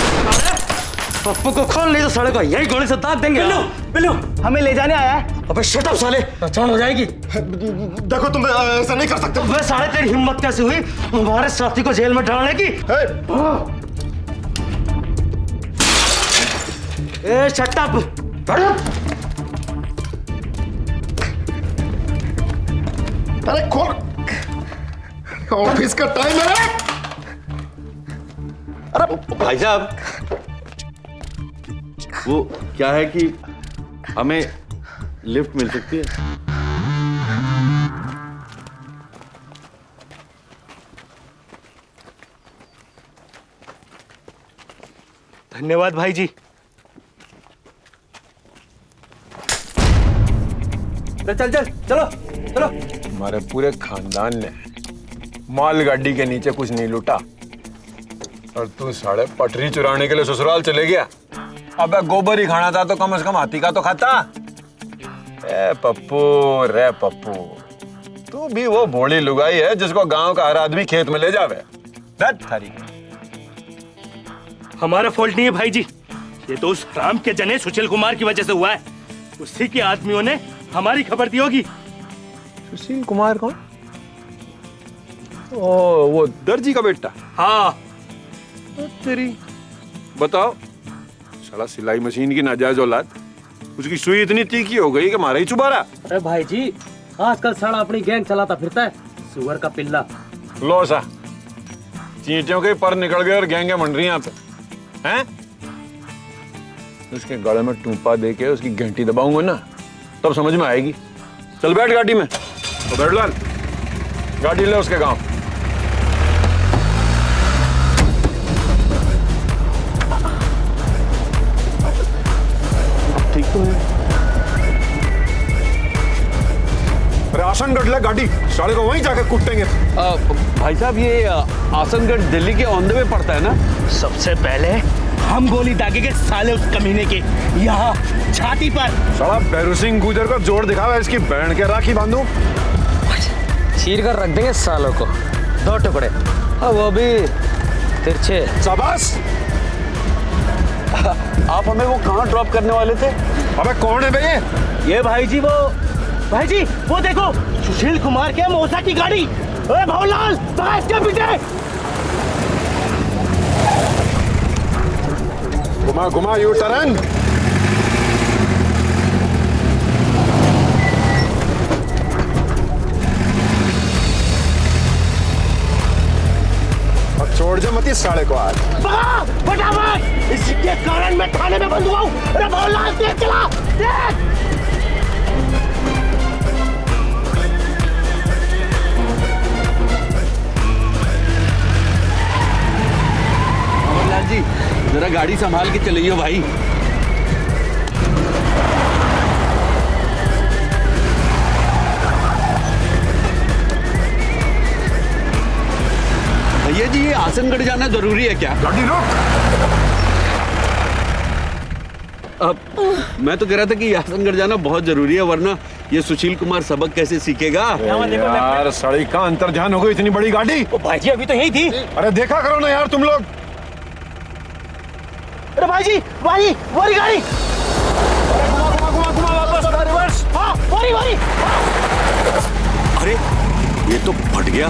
पप्पू को खोल नहीं तो साले को यही गोली से दाग देंगे। बिल्लू, हमें ले जाने आया है। अबे शट अप साले, पहचान हो जाएगी। देखो, तुम ऐसा नहीं कर सकते। वे साले, तेरी हिम्मत कैसे हुई हमारे साथी को जेल में डालने की? ए शट अप। अरे खोल, ऑफिस का टाइम है। अरे भाई साहब, वो क्या है कि हमें लिफ्ट मिल सकती है? धन्यवाद भाई जी। चलो। हमारे पूरे खानदान ने मालगाड़ी के नीचे कुछ नहीं लूटा और तू साढ़े पटरी चुराने के लिए ससुराल चले गया। अबे गोबर ही खाना था तो कम से कम हाथी का तो खाता। रे पप्पू, तू भी वो भोली लुगाई है जिसको गांव का हर आदमी खेत में ले जावे। हमारा फॉल्ट नहीं है भाई जी, ये तो उस राम के जने सुशील कुमार की वजह से हुआ है। उसी के आदमियों ने हमारी खबर दी होगी। सुशील कुमार कौन? ओ, वो दर्जी का बेटा। हाँ। तेरी बताओ, साला सिलाई मशीन की नाजायज औलाद, उसकी सुई इतनी तीखी हो गई कि मारा ही चुबारा। अरे भाई जी, आजकल साला अपनी गैंग चलाता फिरता है, सुअर का पिल्ला। लो सा, चींटियों के पर निकल गए और गैंगे मंड रही हैं आप हैं? उसके गले में टूपा दे के उसकी घंटी दबाऊंगा ना, तब समझ में आएगी। चल बैठ गाड़ी में। तो बैठ लाल, गाड़ी ले उसके गांव। ठीक तो है। आसनगढ़ ले गाड़ी, साले को वहीं जाके कूटेंगे। भाई साहब, ये आसनगढ़ दिल्ली के ऑन द वे पड़ता है ना? सबसे पहले हम गोली दागेंगे साले उस कमीने के यहाँ छाती पर। साला भैरू सिंह गुजर को जोड़ दिखावा, इसकी बहन के राखी बांधूं। चीर कर रख देंगे सालों को, 2 टुकड़े। हाँ, वो भी तिरछे। शाबाश। आप हमें वो कहाँ ड्रॉप करने वाले थे? अबे कौन है भैया? ये भाई जी, वो देखो, सुशील कुमार के मौसा की गाड़ी। अरे भवलाल, इसके पीछे। घुमा यू टर्न। अब छोड़ जा मत इस साले को आज। फटाफट, इसके कारण मैं थाने में बंद हुआ हूँ। अरे भवलाल, तेज चला, तेज। जी, जरा गाड़ी संभाल के चलिए भाई। भैया जी, ये ये आसनगढ़ जाना जरूरी है क्या? गाड़ी रोक। अब मैं तो कह रहा था कि आसनगढ़ जाना बहुत जरूरी है, वरना ये सुशील कुमार सबक कैसे सीखेगा? यार सड़ी का अंतर्ध्यान हो गई, इतनी बड़ी गाड़ी। भाई जी अभी तो यही थी। अरे देखा करो ना यार तुम लोग। अरे भाई जी वारी गाड़ी। घुमा वापस रिवर्स। हाँ वारी। अरे ये तो फट गया।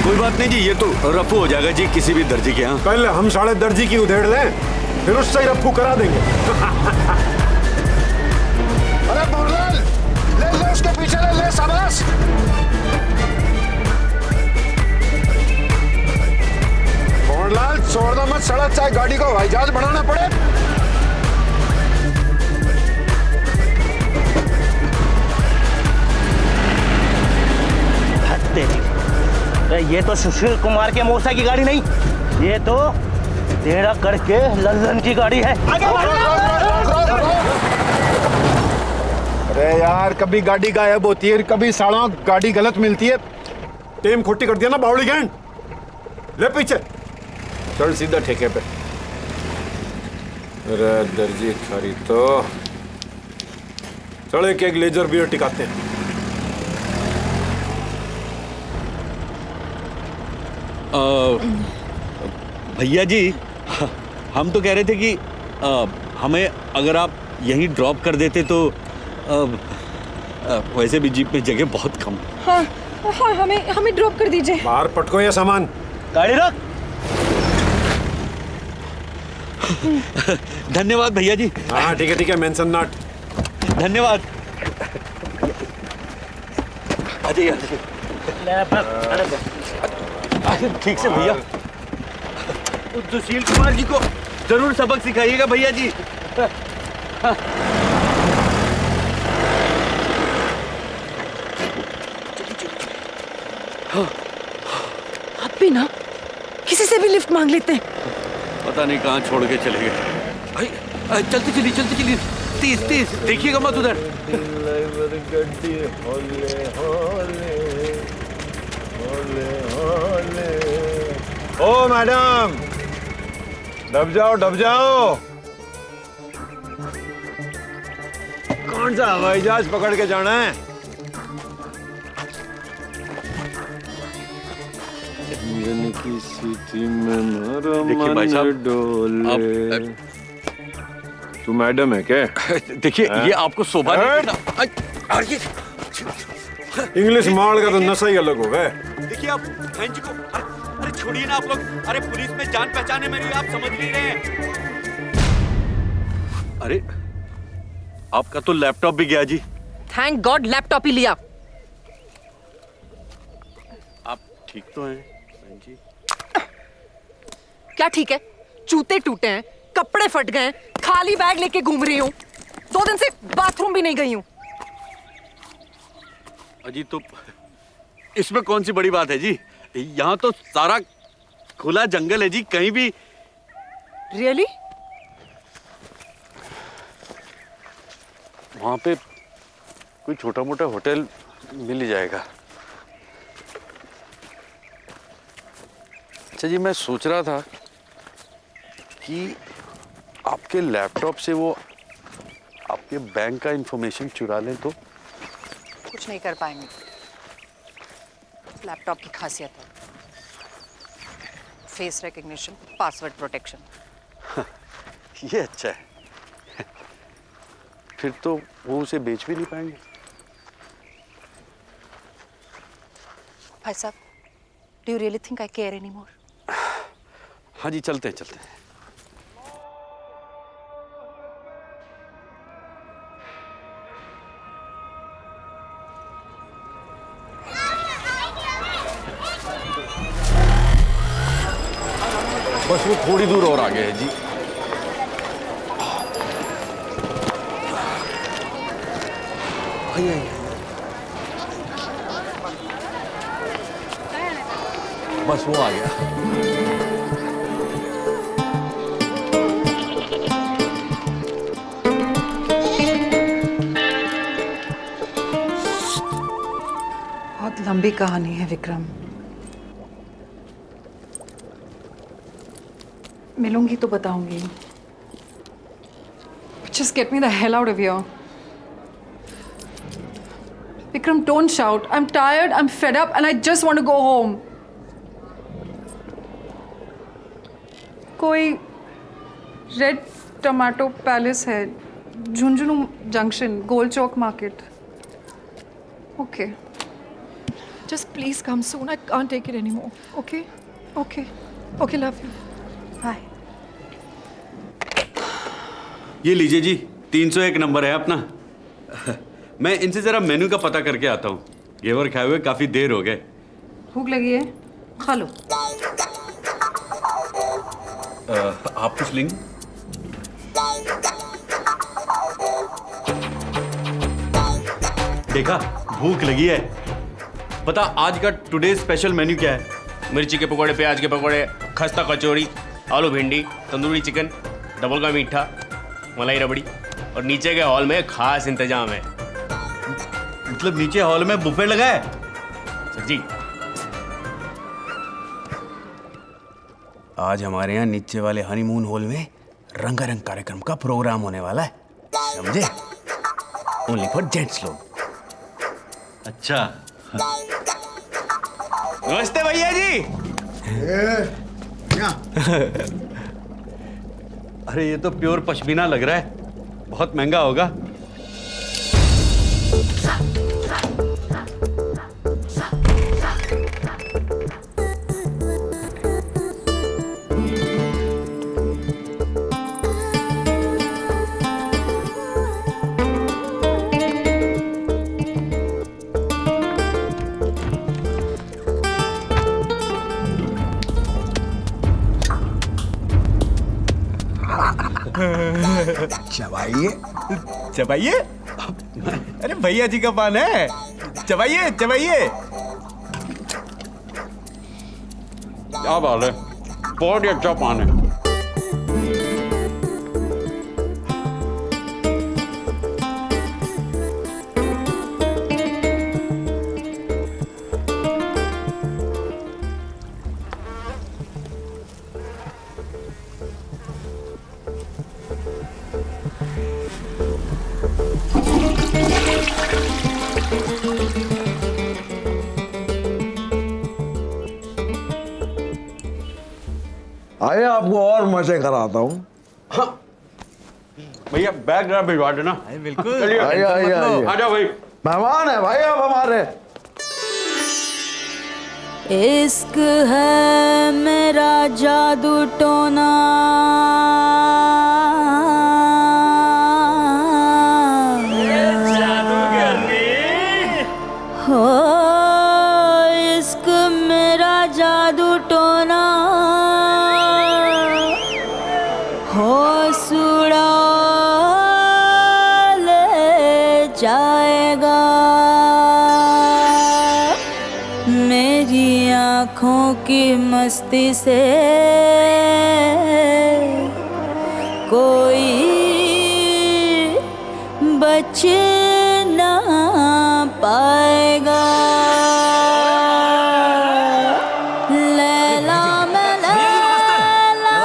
कोई बात नहीं जी, ये तो रफू हो जाएगा जी किसी भी दर्जी के यहाँ। पहले हम 3.5 दर्जी की उधेड़ लें, फिर उससे ही रफू करा देंगे। अरे बोरलाल, ले उसके पीछे ले शाबाश। बोरलाल छोड़ दो मत सड़क, चाहे गाड़ी को हवाई जहाज बनाना पड़े। ये तो सुशील कुमार के मोसा की गाड़ी नहीं, ये तो तेरा करके लल्लन की गाड़ी है। अरे यार कभी गाड़ी गायब होती है, कभी साला गाड़ी गलत मिलती है। टेम खोटी कर दिया ना बावड़ी गैंड। ले पीछे चल सीधा ठेके पे। अरे दर्जी खरी तो चल एक लेजर बियर टिकाते हैं। भैया जी हम तो कह रहे थे कि हमें अगर आप यहीं ड्रॉप कर देते तो वैसे भी जीप में जगह बहुत कम। हाँ हमें ड्रॉप कर दीजिए। बाहर पटको ये सामान। गाड़ी रख। धन्यवाद भैया जी। हाँ ठीक है मेंशन नॉट। धन्यवाद। अजय ठीक से भैया। सुशील कुमार जी को जरूर सबक सिखाइएगा भैया जी। आप भी ना किसी से भी लिफ्ट मांग लेते हैं। पता नहीं कहाँ छोड़ के चले गए। चलती चली तेज देखिएगा मत उधर। ओ मैडम डब जाओ। कौन सा हवाई जहाज पकड़ के जाना है? की सीटी में देखिए भाई साहब, डोले। तू मैडम है क्या? देखिए ये आपको शोभा इंग्लिश माल का तो नशा ही अलग हो गया। देखिए आप बहन जी को अरे छोड़िए ना आप लोग। अरे पुलिस में जान पहचान है मेरी, आप समझ नहीं रहे हैं। अरे आपका तो लैपटॉप भी गया जी। थैंक गॉड लैपटॉप ही लिया। आप ठीक तो हैं बहन जी? क्या ठीक है? जूते टूटे हैं, कपड़े फट गए, खाली बैग लेके घूम रही हूँ। 2 दिन से बाथरूम भी नहीं गई हूँ। अजी तो इसमें कौन सी बड़ी बात है जी? यहाँ तो सारा खुला जंगल है जी, कहीं भी। रियली? वहां पे कोई छोटा मोटा होटल मिल ही जाएगा। अच्छा जी, मैं सोच रहा था कि आपके लैपटॉप से वो आपके बैंक का इंफॉर्मेशन चुरा लें तो? कुछ नहीं कर पाएंगे। लैपटॉप की खासियत है फेस रिकग्निशन, पासवर्ड प्रोटेक्शन। ये अच्छा है। फिर तो वो उसे बेच भी नहीं पाएंगे। भाई साहब, do you really think I care any more? हाँ जी, चलते हैं। बस वो थोड़ी दूर और आगे है जी। आइए। बस वो आ गया। बहुत लंबी कहानी है विक्रम। मिलूंगी तो बताऊंगी. Just get me the hell out of here. Vikram, don't shout. I'm tired, I'm fed up, and I just want to go home. कोई रेड टमाटो पैलेस है, Jhunjhunu junction, goal Chowk market. Okay. Just please come soon. I can't take it anymore. Okay? Okay. Okay, love you. Bye. ये लीजिए जी, 301 number है अपना. मैं इनसे जरा menu का पता करके आता हूँ. घेवर खाए हुए काफी देर हो गए. भूख लगी है? खा लो. आप कुछ लेंगे? देखा, भूख लगी है. पता आज का टुडे स्पेशल मेन्यू क्या है? मिर्ची के पकौड़े, प्याज के पकौड़े, खस्ता कचौड़ी, आलू भिंडी, तंदूरी चिकन, डबल का मीठा, मलाई रबड़ी और नीचे के हॉल में खास इंतजाम है. मतलब नीचे हॉल में बुफे लगा है? सर जी, आज हमारे यहाँ नीचे वाले हनीमून हॉल में रंगारंग कार्यक्रम का प्रोग्राम होने वाला है. समझे? ओनली फॉर जेंट्स लोग. अच्छा. नमस्ते भैया जी. अरे ये तो प्योर पश्मीना लग रहा है. बहुत महंगा होगा. चबाइए चबाइए. अरे भैया जी का पान है. चबाइए चबाइए. क्या बात है, बहुत ही अच्छा पान है. आइए आपको और मजे कराता हूँ. हाँ. भैया बैग जरा भिजवा देना. बिल्कुल. चलिए आइए आइए आइए. आ जाओ भाई. मेहमान है भाई आप हमारे. इश्क है मेरा जादू टोना, हो इश्क मेरा जादू टोना, हो सुड़ा ले जाएगा मेरी आँखों की मस्ती से कोई बच ना पाएगा. लैला मैं लैला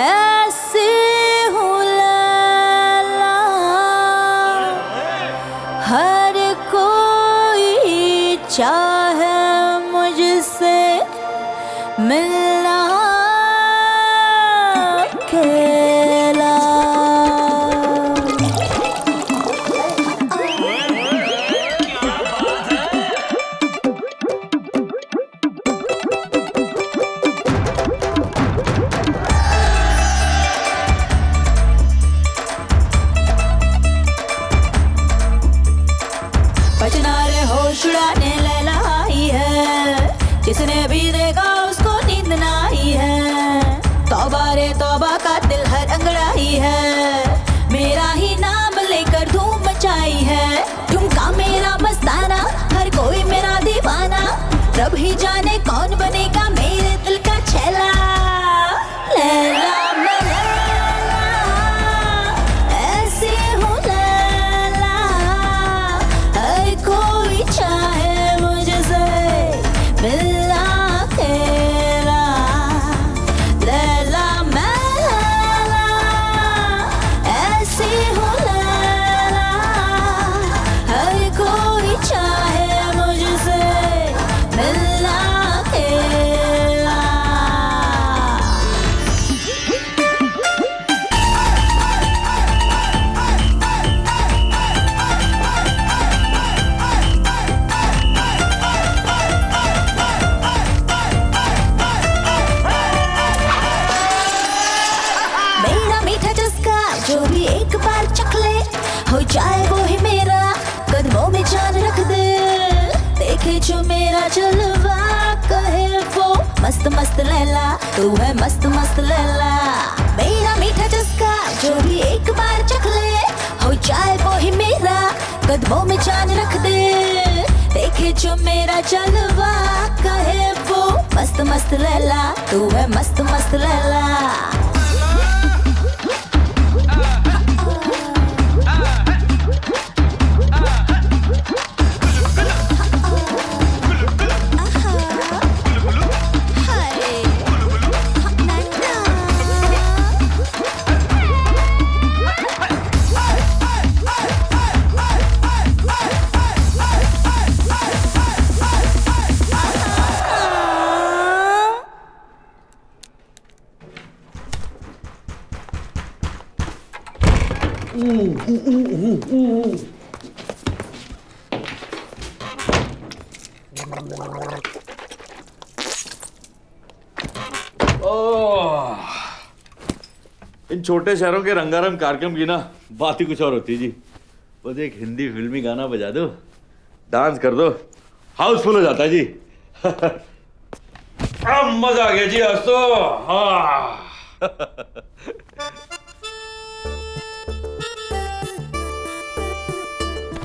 ऐसी हूँ लैला, हर कोई चाहे मुझसे मिलना अकेला. बचना रे होश उड़ाने लैला आई है, जिसने भी देखा उसको नींद ना आई है. तौबा रे तौबा का दिल हर अंगड़ाई है, मेरा ही नाम लेकर धूम मचाई है. ठुमका मेरा मस्ताना, हर कोई मेरा दीवाना, रब ही जाने कौन बनेगा मेरे दिल का छैला. लैला मैं लैला ऐसी हूँ लैला, हर कोई चाहे मुझसे मिलना अकेला. जो मेरा जलवा, कहे वो मस्त मस्त लैला, तू है मस्त मस्त लैला। मेरा मीठा चस्का जो भी एक बार चख ले, हो जाए वो ही मेरा, कदमों में जान रख दे। देखे जो मेरा जलवा, कहे वो मस्त मस्त लैला, तू है मस्त मस्त लैला। इन छोटे शहरों के रंगारंग कार्यक्रम की ना बात ही कुछ और होती है जी। बस एक हिंदी फिल्मी गाना बजा दो, डांस कर दो, हाउसफुल हो जाता है जी। मजा आ गया जी आज तो। हाँ।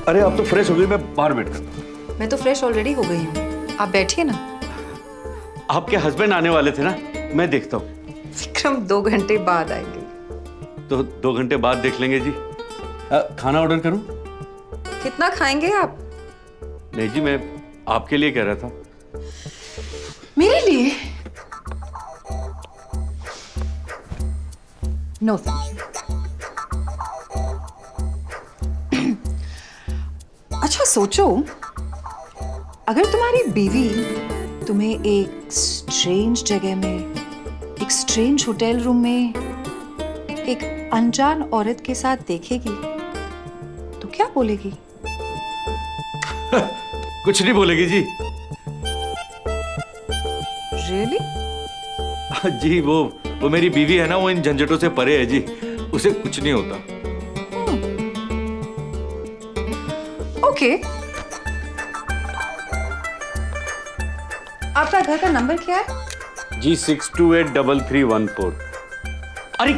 अरे आप तो फ्रेश हो गई, मैं बाहर वेट करता हूँ। मैं तो फ्रेश ऑलरेडी हो गई हूँ, आप बैठिए ना। आपके हस्बैंड आने वाले थे ना, मैं देखता हूँ। विक्रम 2 घंटे बाद आएंगे। तो 2 घंटे बाद देख लेंगे जी। खाना ऑर्डर करूं? कितना खाएंगे आप? नहीं जी, मैं आपके लिए कह रहा था। मेरे लिए? No thank you. अच्छा सोचो, अगर तुम्हारी बीवी तुम्हें एक स्ट्रेंज जगह में, एक स्ट्रेंज होटल रूम में एक अनजान औरत के साथ देखेगी तो क्या बोलेगी? कुछ नहीं बोलेगी जी। Really? जी वो मेरी बीवी है ना, वो इन झंझटों से परे है जी, उसे कुछ नहीं होता। ओके। आपका घर का नंबर क्या है? जी 628331 अरे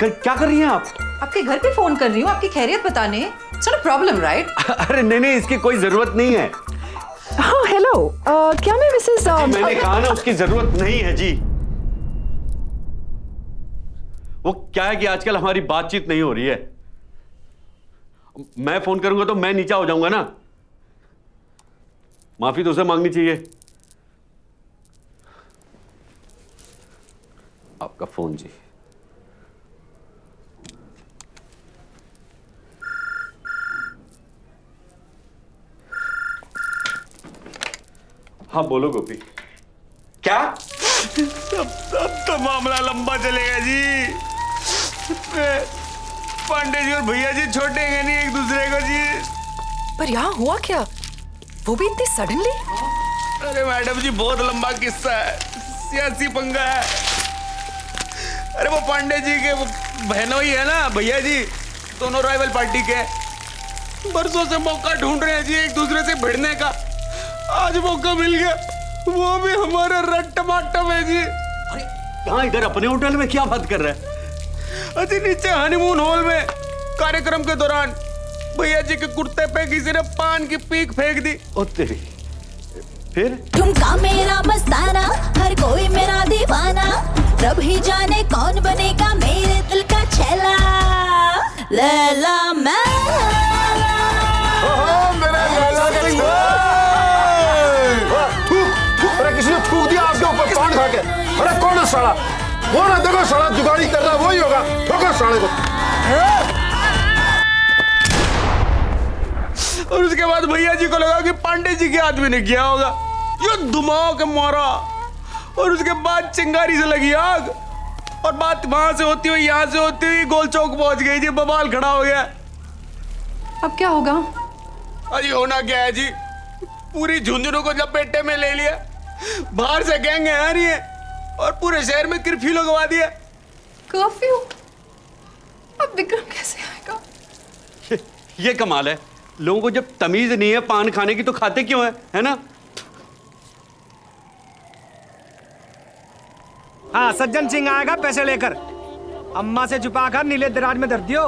क्या कर रही हैं आप? आपके घर पे फोन कर रही हूँ आपकी खैरियत बताने। It's not a problem, right? अरे नहीं, इसकी कोई जरूरत नहीं है। हाँ हेलो, क्या मैं मिसेस मैंने कहा ना उसकी जरूरत नहीं है जी। वो क्या है कि आजकल हमारी बातचीत नहीं हो रही है। मैं फोन करूंगा तो मैं नीचा हो जाऊंगा ना, माफी तो उसे मांगनी चाहिए। आपका फोन जी। हाँ बोलो गोपी। क्या? अब तो मामला लंबा चलेगा जी। पांडे जी और भैया जी छोड़ेंगे नहीं एक दूसरे को जी। पर यहाँ हुआ क्या, वो भी इतनी सडनली? अरे मैडम जी बहुत लंबा किस्सा है, सियासी पंगा है। अरे वो पांडे जी के वो बहनों ही है ना भैया जी, दोनों राइवल पार्टी के, बरसों से मौका ढूंढ रहे हैं जी एक दूसरे से भिड़ने का। आज मौका मिल गया, वो भी हमारा रट्टमाट्टम है जी। अरे यहाँ इधर अपने होटल में क्या बात कर रहा है? अजी नीचे हनीमून हॉल में कार्यक्रम के दौरान भैया जी के कुर्ते पे किसी ने पान की पीक फेंक दी। ओ तेरी। फिर ठुमका मेरा मस्ताना, हर कोई मेरा दीवाना, रब ही जाने कौन बनेगा मेरे दिल का छैला। लैला मैं अरे किसी ने थूक दिया आपके ऊपर पान खा के। अरे कौन है साला? कौन है? देखो साला जुगाड़ी कर रहा है, वही होगा। ठोको साले को। और उसके बाद भैया जी को लगा कि पांडे जी के आदमी ने किया होगा, ये धुमाओ के मारा। और उसके बाद चिंगारी से लगी आग, और बात वहां से होती हुई यहाँ से होती हुई गोल चौक पहुंच गई जी, बवाल खड़ा हो गया। अब क्या होगा? अजी होना क्या है जी, पूरी झुंझुनू को लपेटे में ले लिया, बाहर से गैंग आ रही है और पूरे शहर में कर्फ्यू लगवा दिया। कर्फ्यू? अब विक्रम कैसे आएगा? ये कमाल है, लोगों को जब तमीज नहीं है पान खाने की तो खाते क्यों है ना? हाँ, सज्जन सिंह आएगा पैसे लेकर। अम्मा से छुपा कर नीले दराज में धर दियो,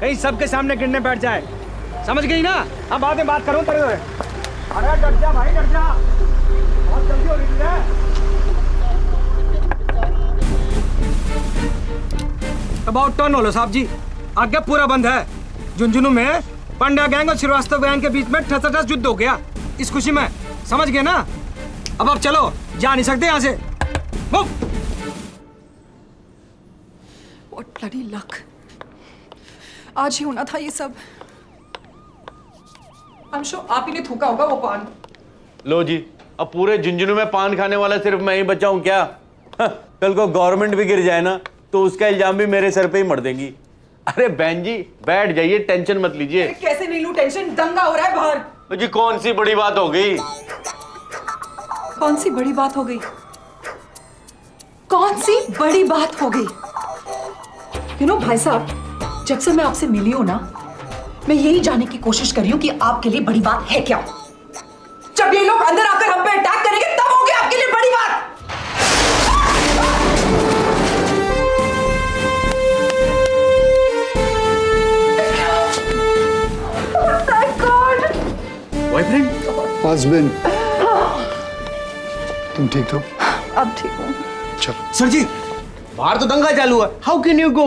कहीं सबके सामने गिरने बैठ जाए। समझ गई ना? अब बाद में बात करूं तेरे से। अरे डर जा भाई, डर जा, बहुत जल्दी हो रही है। अबाउट टर्न होलो साहब जी, आगे पूरा बंद है। झुंझुनू में पंड्या गैंग और श्रीवास्तव गैंग के बीच में ठसाठस युद्ध हो गया इस खुशी में, समझ गए ना? अब चलो, जा नहीं सकते यहाँ से। What bloody luck! आज ही होना था ये सब। I'm sure आप ही ने थूका होगा वो पान। लो जी, अब पूरे झुंझुनू में पान खाने वाला सिर्फ मैं ही बचा हूं क्या? कल को गवर्नमेंट भी गिर जाए ना तो उसका इल्जाम भी मेरे सर पे ही मर देंगी। अरे बहन जी बैठ जाइए, टेंशन मत लीजिए। कैसे नहीं लूं टेंशन, दंगा हो रहा है बाहर। जी कौन सी बड़ी बात हो गई? कौन सी बड़ी बात हो गई? कौन सी बड़ी बात हो गई? You know, भाई साहब, जब से मैं आपसे मिली हूं ना, मैं यही जानने की कोशिश कर रही हूं कि आपके लिए बड़ी बात है क्या। जब ये लोग अंदर आकर हम पे अटैक करेंगे तब होगी आपके लिए बड़ी बात। बॉयफ्रेंड? हस्बैंड। तुम ठीक हो? अब ठीक हूँ। चलो। सर जी, बाहर तो दंगा चालू है। How can you go?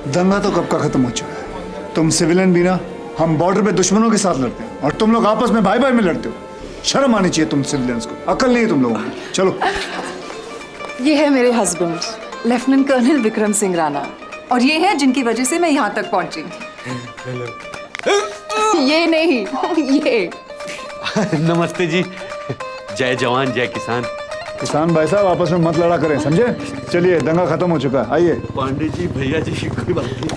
दंगा तो कब का खत्म हो चुका है। तुम सिविलियन भी ना, हम बॉर्डर पे दुश्मनों के साथ लड़ते हैं और तुम लोग आपस में भाई भाई में लड़ते हो। शर्म आनी चाहिए तुम सिविलियंस को, अकल नहीं है तुम लोगों को। चलो। ये है मेरे husband, lieutenant colonel Vikram Singh Rana, और ये है जिनकी वजह से मैं यहाँ तक पहुंची। ये नहीं, ये। नमस्ते जी। जय जवान जय किसान। किसान भाई साहब आपस में मत लड़ा करें, समझे? चलिए, दंगा खत्म हो चुका है, आइए। पांडे जी, भैया जी, कोई बात नहीं।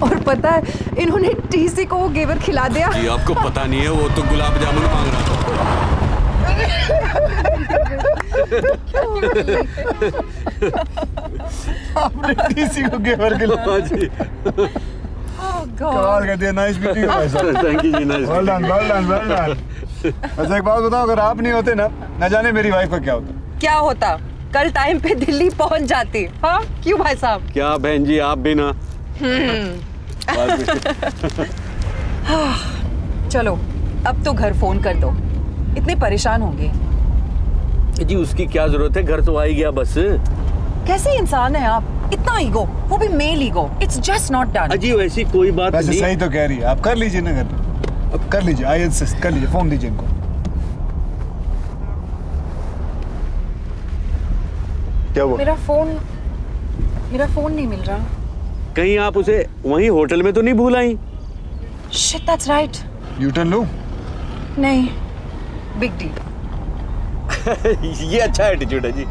और पता है, इन्होंने टीसी को वो गेवर खिला दिया। जी आपको पता नहीं है, वो तो गुलाब जामुन मांग रहा था। आपने टीसी को गेवर खिलाया जी। कमाल कर दिया, नाइस मीटिंग भाई साहब। थैंक यू जी, nice. Well done, well done, well done. वैसे एक बात बताओ, अगर आप नहीं होते ना जाने मेरी वाइफ का क्या होता। क्या होता? कल टाइम पे दिल्ली पहुंच जाती। हाँ क्यों भाई साहब? क्या बहन जी, आप भी ना। चलो अब तो घर फोन कर दो, इतने परेशान होंगे। जी उसकी क्या जरूरत है, घर तो आ ही गया बस। कैसे इंसान है आप, इतना ईगो, वो भी male ego. It's just not done. अजी वैसी कोई बात वैसे नहीं। सही तो कह रही है, आप कर लीजिए ना घर, अब कर लीजिए, आई इंसिस्ट, कर लीजिए, फोन दीजिए इनको। क्या हुआ? मेरा फोन नहीं मिल रहा। कहीं आप उसे वहीं होटल में तो नहीं भूल आई? Shit, that's right. U turn लो। नहीं, बिग डील। ये अच्छा एटीट्यूड है जी।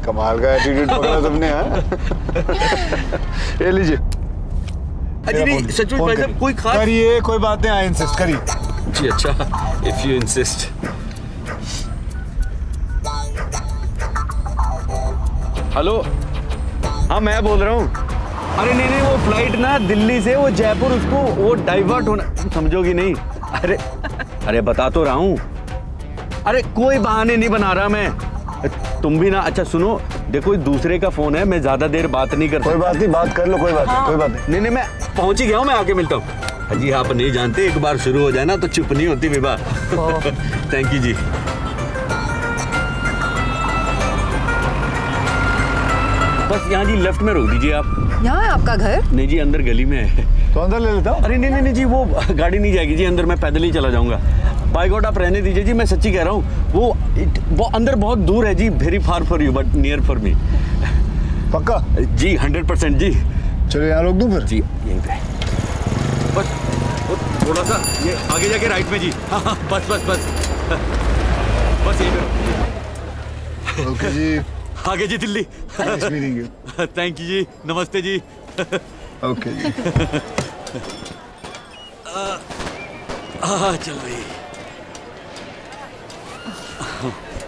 कमाल का एटीट्यूड पकड़ा तुमने। ये लीजिए। अजी नहीं, सच में भाई साहब कोई खास करिए, कोई बात नहीं, आई इंसिस्ट, करिए जी। अच्छा, इफ यू इंसिस्ट। हेलो, हाँ मैं बोल रहा हूँ। अरे नहीं नहीं, वो फ्लाइट ना दिल्ली से वो जयपुर, उसको वो डाइवर्ट होना, समझोगी नहीं। अरे बता तो रहा हूँ। अरे कोई बहाने नहीं बना रहा मैं, तुम भी ना। अच्छा सुनो, देखो दूसरे का फोन है, मैं ज्यादा देर बात नहीं करता। कोई बात नहीं, बात कर लो, कोई बात नहीं, कोई बात नहीं। नहीं नहीं, मैं पहुंच ही गया हूँ, मैं आके मिलता हूँ। जी आप नहीं जानते, एक बार शुरू हो जाए ना तो चुप नहीं होती विवाह। थैंक यू जी। बस यहाँ जी लेफ्ट में रोक दीजिए आप। यहाँ है आपका घर? नहीं जी, अंदर गली में है। तो अंदर ले लेता हूँ। अरे नहीं नहीं जी, वो गाड़ी नहीं जाएगी जी अंदर, मैं पैदल ही चला जाऊंगा। बाय गॉड आप रहने दीजिए जी, मैं सच्ची कह रहा हूँ। वो अंदर बहुत दूर है जी, very far for you but near for me. पक्का? जी 100% जी। चलो यहाँ रोक दूँ फिर? जी यहीं पे। बस थोड़ा सा ये आगे जाके राइट में जी। हाँ बस बस बस बस यहीं पे। ओके जी। आगे जी Delhi. Nice meeting you. Thank you जी, नमस्ते जी। ओके जी। चल भाई।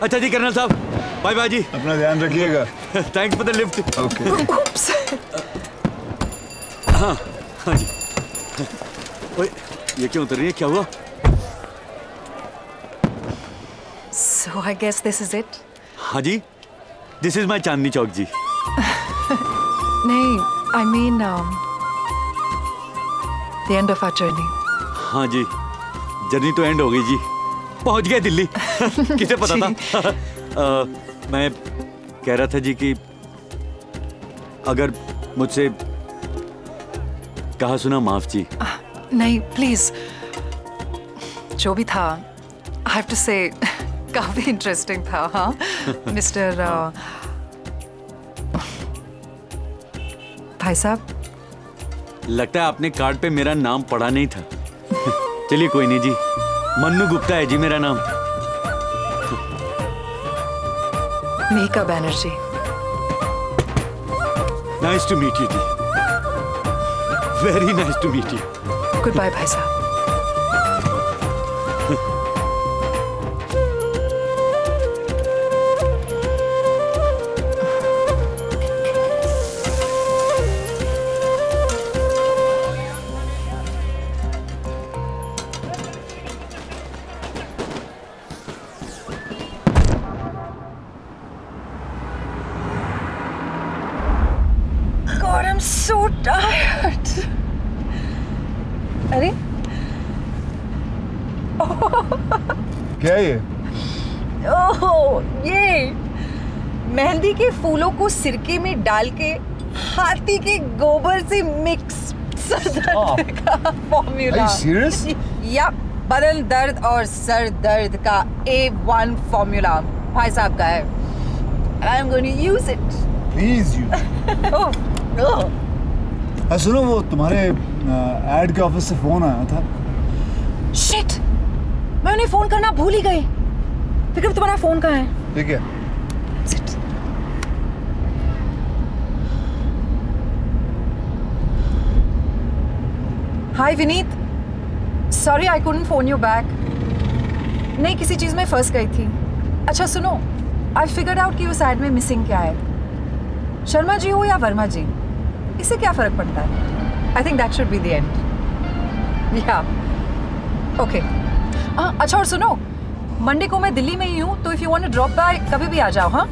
अच्छा जी कर्नल साहब, बाय बाय जी। अपना ध्यान रखिएगा। Thanks for the lift. Okay. हाँ हाँ जी। ओए ये क्यों उतर रही है? क्या हुआ? So I guess this is it. हाँ जी, this is my Chandni Chowk जी। नहीं, I mean the end of our journey. हाँ जी, जर्नी तो एंड हो गई जी, पहुंच गए दिल्ली। किसे पता था? मैं कह रहा था जी कि अगर मुझसे कहा सुना माफ जी। नहीं, प्लीज। जो भी था, I have to say, काफी इंटरेस्टिंग था। हाँ, मिस्टर भाई साहब। लगता है आपने कार्ड पे मेरा नाम पढ़ा नहीं था। चलिए कोई नहीं जी, मन्नू गुप्ता है जी मेरा नाम। Meka Banerjee. Nice to meet you जी, very nice to meet you. Good bye भाई साहब। God, I'm so tired. अरे क्या है ये? ओह, ये मेहंदी के फूलों को सिरके में डाल के हाथी के गोबर से मिक्स सर दर्द का फॉर्मूला। Are you serious? या बदन दर्द और सर दर्द का A1 फॉर्मूला भाई साहब का है। And I'm going to use it. Please use. हाँ सुनो, वो तुम्हारे एड के ऑफिस से फोन आया था। Shit! मैं उन्हें फोन करना भूल ही गई। विक्रम, तुम्हारा फोन कहाँ है? ठीक है। Hi Vineet, sorry I couldn't phone you back. नहीं, किसी चीज में फंस गई थी। अच्छा सुनो, आई फिगर्ड आउट कि उस एड में मिसिंग क्या है। शर्मा जी हो या वर्मा जी, इससे क्या फर्क पड़ता है? I think that should be the end. या ओके। अच्छा और सुनो, मंडे को मैं दिल्ली में ही हूँ, तो if you want to drop by कभी भी आ जाओ। हाँ,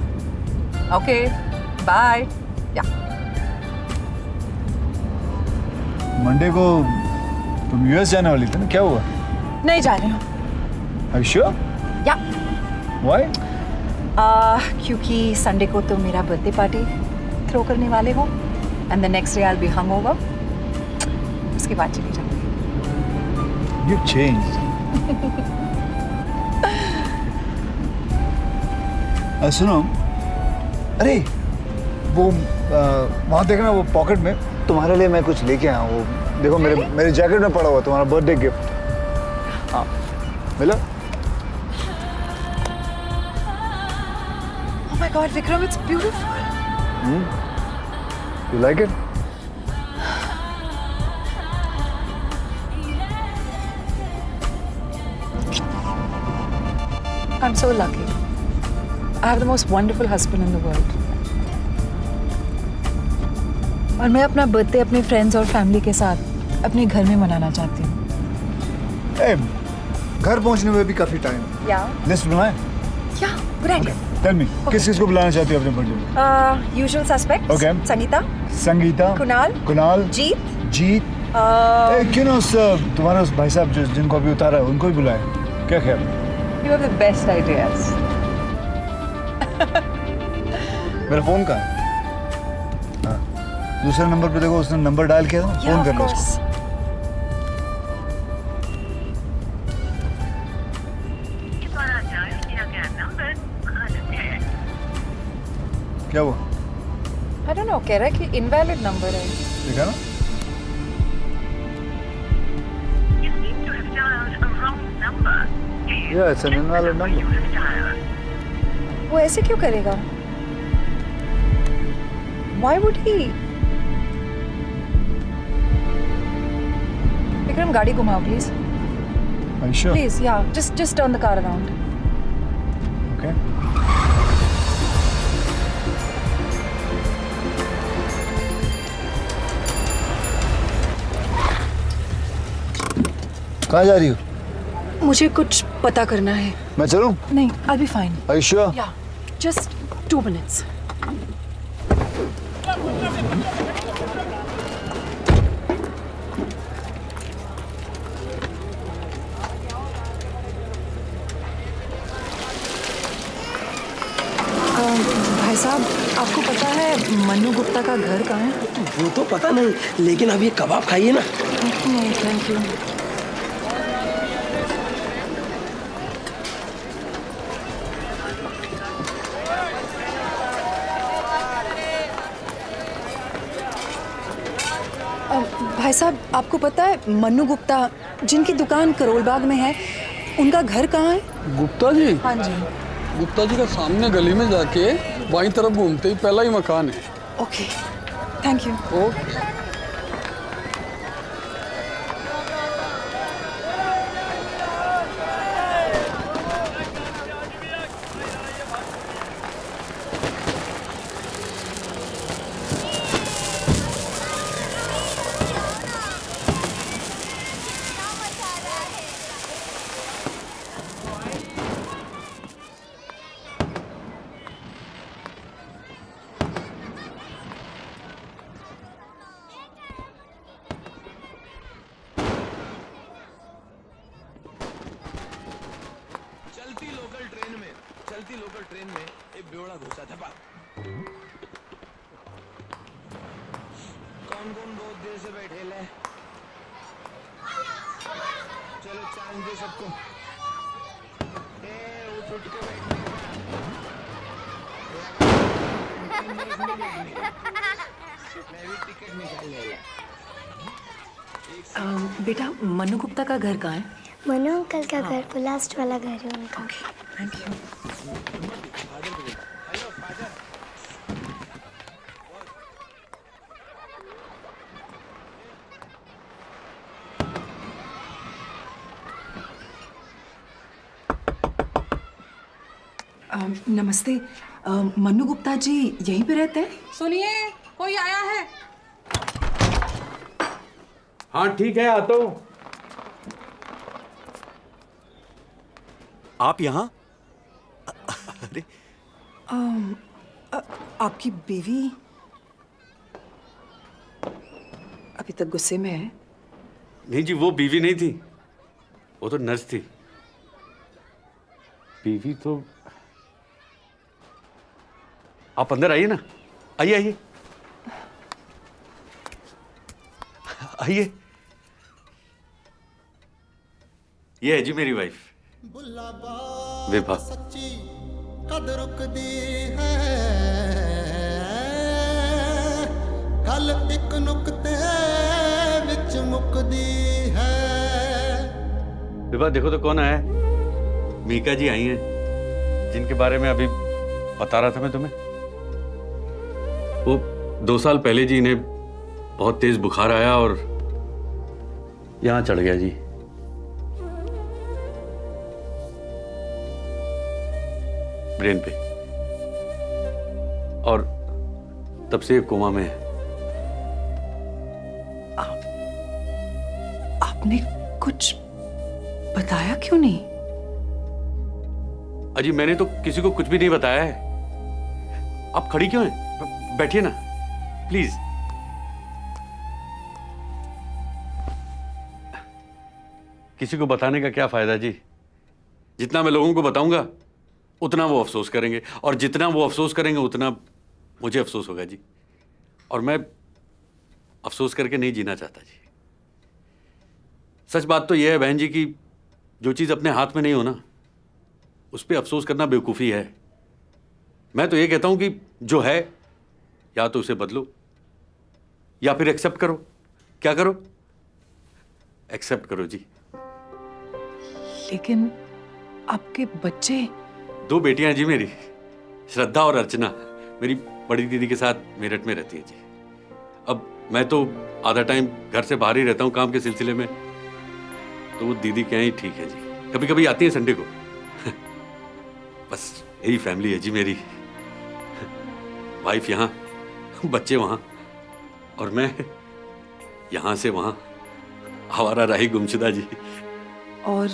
ओके, बाय। या मंडे को तुम यूएस जाने वाली थी ना, क्या हुआ? नहीं जा रही हूँ। Are you sure? या Why? क्योंकि संडे को तुम मेरा बर्थडे पार्टी थ्रो करने वाले हो and the next day I will be hangover. उसके बाद चली जाऊंगी। You've changed. सुनो, अरे वो वहाँ देखना, वो पॉकेट में तुम्हारे लिए मैं कुछ लेके आया हूँ। वो देखो, मेरे जैकेट में पड़ा हुआ तुम्हारा बर्थडे गिफ्ट। हाँ, मिला? Oh my God, Vikram, it's beautiful. You like it? I'm so lucky. I have the most wonderful husband in the world. और मैं अपना बर्थडे अपने फ्रेंड्स और फैमिली के साथ अपने घर में मनाना चाहती हूँ। घर पहुँचने में भी काफी टाइम। या लिस्ट बनाए? या गुड आइडिया। Tell me, किस को बुलाना चाहती हो अपने बर्थडे में? Usual suspects. Okay. Sangeeta, Kunal, Jeet. क्यों ना उस तुम्हारे उस भाई साहब जिनको अभी उतारा है उनको ही बुलाए, क्या ख्याल? You have the best ideas. मेरा फोन कहाँ है? हाँ, दूसरे नंबर पे देखो, उसने नंबर डायल किया था, फोन करना उसको। क्या हुआ? I don't know, कह रहा है कि invalid number है। देखा ना? Yeah, it's an invalid number. वो ऐसे क्यों करेगा? Why would he? विक्रम, गाड़ी घुमाओ please. Are you sure? Please, yeah, just turn the car around. Okay. कहाँ जा रही हो? मुझे कुछ पता करना है। मैं चलूं? नहीं, I'll be fine. Are you sure? Yeah, just 2 minutes. भाई साहब, आपको पता है मन्नू गुप्ता का घर कहाँ है? वो तो पता नहीं, लेकिन अब ये कबाब खाइए ना। नहीं, थैंक यू। भाई साहब, आपको पता है मन्नू गुप्ता जिनकी दुकान करोल बाग में है, उनका घर कहाँ है? गुप्ता जी? हाँ जी। गुप्ता जी का सामने गली में जाके बाईं तरफ घूमते ही पहला ही मकान है। Okay, thank you. ओके। चलती लोकल ट्रेन में एक बेवड़ा घुसा था। कौन कौन बहुत देर से बैठे ले? चलो चांस दे सबको। उठ के बैठने मैं भी टिकट निकाल लेगा। बेटा, मन्नू गुप्ता का घर कहाँ है? मनु अंकल का घर तो लास्ट वाला घर है उनका। Thank you. नमस्ते, मन्नू गुप्ता जी यहीं पे रहते हैं? सुनिए, कोई आया है? हाँ ठीक है, आता हूँ। आप यहाँ? अरे आपकी बीवी अभी तक गुस्से में है? नहीं जी, वो बीवी नहीं थी, वो तो नर्स थी। बीवी तो आप अंदर आइए ना, आइए आइए आइए। ये है जी मेरी वाइफ विभा। कद रुकदी है कल एक नुक्ते विच मुकदी है। विभा देखो तो कौन आया है। मीका जी आई हैं, जिनके बारे में अभी बता रहा था मैं तुम्हें। वो 2 साल पहले जी इन्हें बहुत तेज बुखार आया और यहां चढ़ गया जी। ब्रेन पे, और तब से कोमा में है। आपने कुछ बताया क्यों नहीं? अजी मैंने तो किसी को कुछ भी नहीं बताया है। आप खड़ी क्यों हैं? बैठिए ना प्लीज। किसी को बताने का क्या फायदा जी? जितना मैं लोगों को बताऊंगा उतना वो अफसोस करेंगे, और जितना वो अफसोस करेंगे उतना मुझे अफसोस होगा जी। और मैं अफसोस करके नहीं जीना चाहता जी। सच बात तो यह है बहन जी कि जो चीज़ अपने हाथ में नहीं हो ना, उस पर अफसोस करना बेवकूफ़ी है। मैं तो ये कहता हूं कि जो है या तो उसे बदलो या फिर एक्सेप्ट करो। क्या करो? एक्सेप्ट करो जी। लेकिन आपके बच्चे? 2 बेटियां जी मेरी, श्रद्धा और अर्चना। मेरी बड़ी दीदी के साथ मेरठ में रहती है जी। अब मैं तो आधा टाइम घर से बाहर ही रहता हूँ काम के सिलसिले में, तो वो दीदी क्या ही ठीक है जी। कभी कभी आती है संडे को। बस यही फैमिली है जी मेरी। वाइफ यहाँ, बच्चे वहाँ, और मैं यहाँ से वहाँ, आवारा राही गुमशुदा जी। और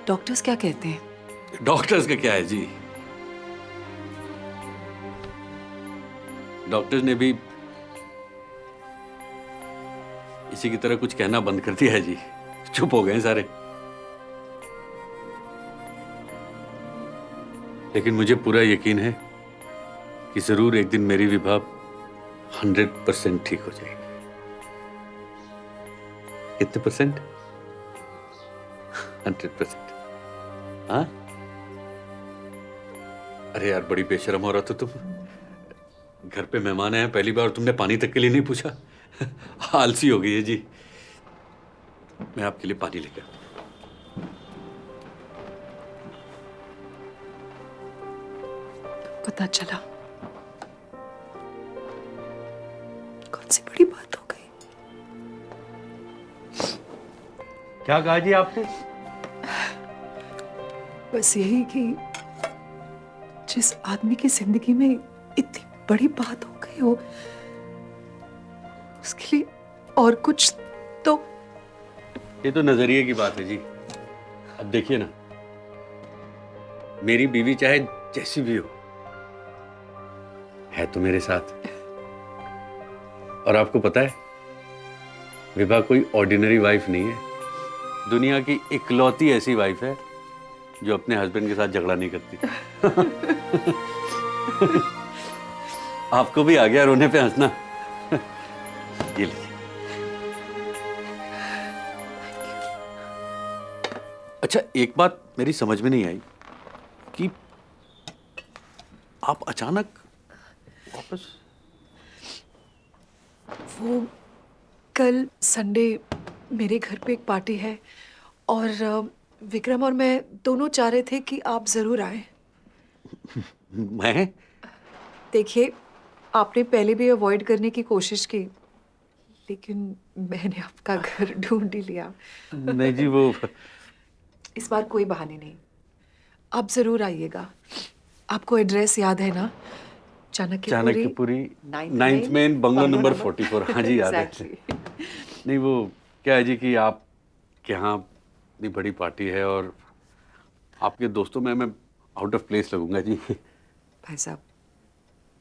डॉक्टर्स क्या कहते हैं? डॉक्टर्स का क्या है जी, डॉक्टर्स ने भी इसी की तरह कुछ कहना बंद कर दिया है जी, चुप हो गए सारे। लेकिन मुझे पूरा यकीन है कि जरूर एक दिन मेरी विभा 100% ठीक हो जाएगी। कितने परसेंट? 100%। हाँ? अरे यार बड़ी बेशरम हो रहा था तुम। घर पे मेहमान आए, पहली बार तुमने पानी तक के लिए नहीं पूछा। आलसी हो गई है जी। मैं आपके लिए पानी लेकर। पता चला कौन सी बड़ी बात हो गई। क्या कहा जी आपने? बस यही कि जिस आदमी की जिंदगी में इतनी बड़ी बात हो गई हो, उसके लिए और कुछ तो। ये तो नजरिए की बात है जी। अब देखिए ना, मेरी बीवी चाहे जैसी भी हो, है तो मेरे साथ। और आपको पता है, विभा कोई ऑर्डिनरी वाइफ नहीं है। दुनिया की इकलौती ऐसी वाइफ है जो अपने हस्बैंड के साथ झगड़ा नहीं करती। आपको भी आ गया रोने पे हंसना। ये लीजिए। अच्छा, एक बात मेरी समझ में नहीं आई कि आप अचानक वापस। वो कल संडे मेरे घर पे एक पार्टी है और विक्रम और मैं दोनों चाह रहे थे कि आप जरूर आए। मैं? देखिए, आपने पहले भी अवॉइड करने की कोशिश की, लेकिन मैंने आपका घर ढूंढ ही लिया। नहीं जी, वो इस बार कोई बहाने नहीं, आप जरूर आइएगा। आपको एड्रेस याद है ना? Chanakyapuri 9th main bungalow number 44। हाँ जी, याद है। नहीं, वो क्या है जी कि आप के यहाँ इतनी बड़ी पार्टी है और आपके दोस्तों में मैं आउट ऑफ प्लेस लगूंगा जी। भाई साहब,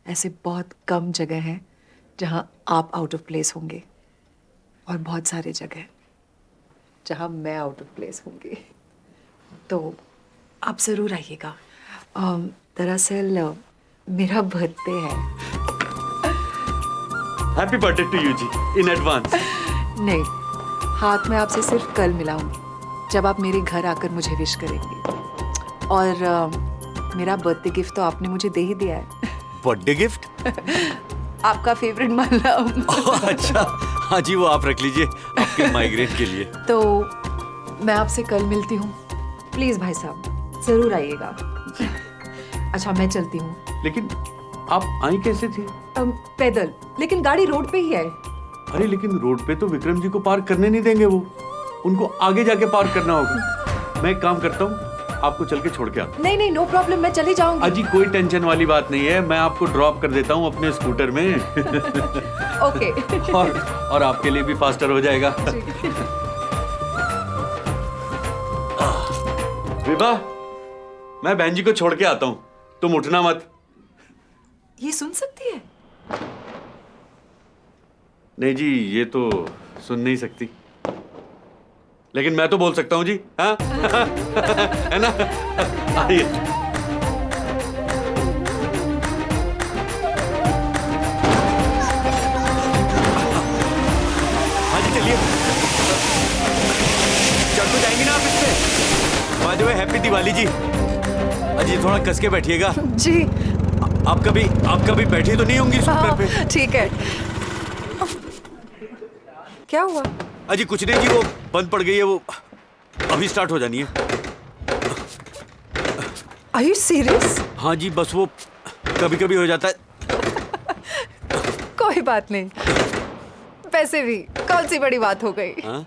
ऐसे बहुत कम जगह हैं जहाँ आप आउट ऑफ प्लेस होंगे, और बहुत सारे जगह जहाँ मैं आउट ऑफ प्लेस होंगी। तो आप ज़रूर आइएगा। दरअसल मेरा बर्थडे है। हैप्पी बर्थडे टू यू जी, इन एडवांस। नहीं, हाथ में आपसे सिर्फ कल मिलाऊंगी, जब आप मेरे घर आकर मुझे विश करेंगे। और मेरा बर्थडे गिफ्ट तो आपने मुझे दे ही दिया है। Birthday gift? आपका फेवरेट माला। अच्छा, हाँ जी, वो आप रख लीजिए आपके माइग्रेन के लिए। तो मैं आपसे कल मिलती हूँ। प्लीज भाई साहब, जरूर आइएगा। अच्छा, मैं चलती हूँ। लेकिन आप आई कैसे थी? पैदल, लेकिन गाड़ी रोड पे ही है। अरे लेकिन रोड पे तो विक्रम जी को पार्क करने नहीं देंगे, वो उनको आगे जाके पार्क करना होगा। मैं एक काम करता हूँ, आपको चल के छोड़ के आता हूँ। नहीं, नो प्रॉब्लम, मैं चली जाऊंगी। अजी कोई टेंशन वाली बात नहीं है, मैं आपको ड्रॉप कर देता हूँ अपने स्कूटर में। ओके। और आपके लिए भी फास्टर हो जाएगा। विभा, मैं बहन जी को छोड़ के आता हूँ, तुम उठना मत। ये सुन सकती है? नहीं जी, ये तो सुन नहीं सकती, लेकिन मैं तो बोल सकता हूँ जी। हाँ? है ना? आइए। हाँ जी, चलिए। चढ़ तो जाएंगी ना आप इस पे? By the way, happy Diwali जी। अजी थोड़ा कस के बैठिएगा जी। आप कभी बैठी तो नहीं होंगी स्कूटर पे? ठीक है। क्या हुआ? अजी कुछ नहीं जी, वो बंद पड़ गई है, वो अभी स्टार्ट हो जानी है। Are you serious? हाँ जी, बस वो कभी कभी हो जाता है। कोई बात नहीं, वैसे भी कौन सी बड़ी बात हो गई। हाँ?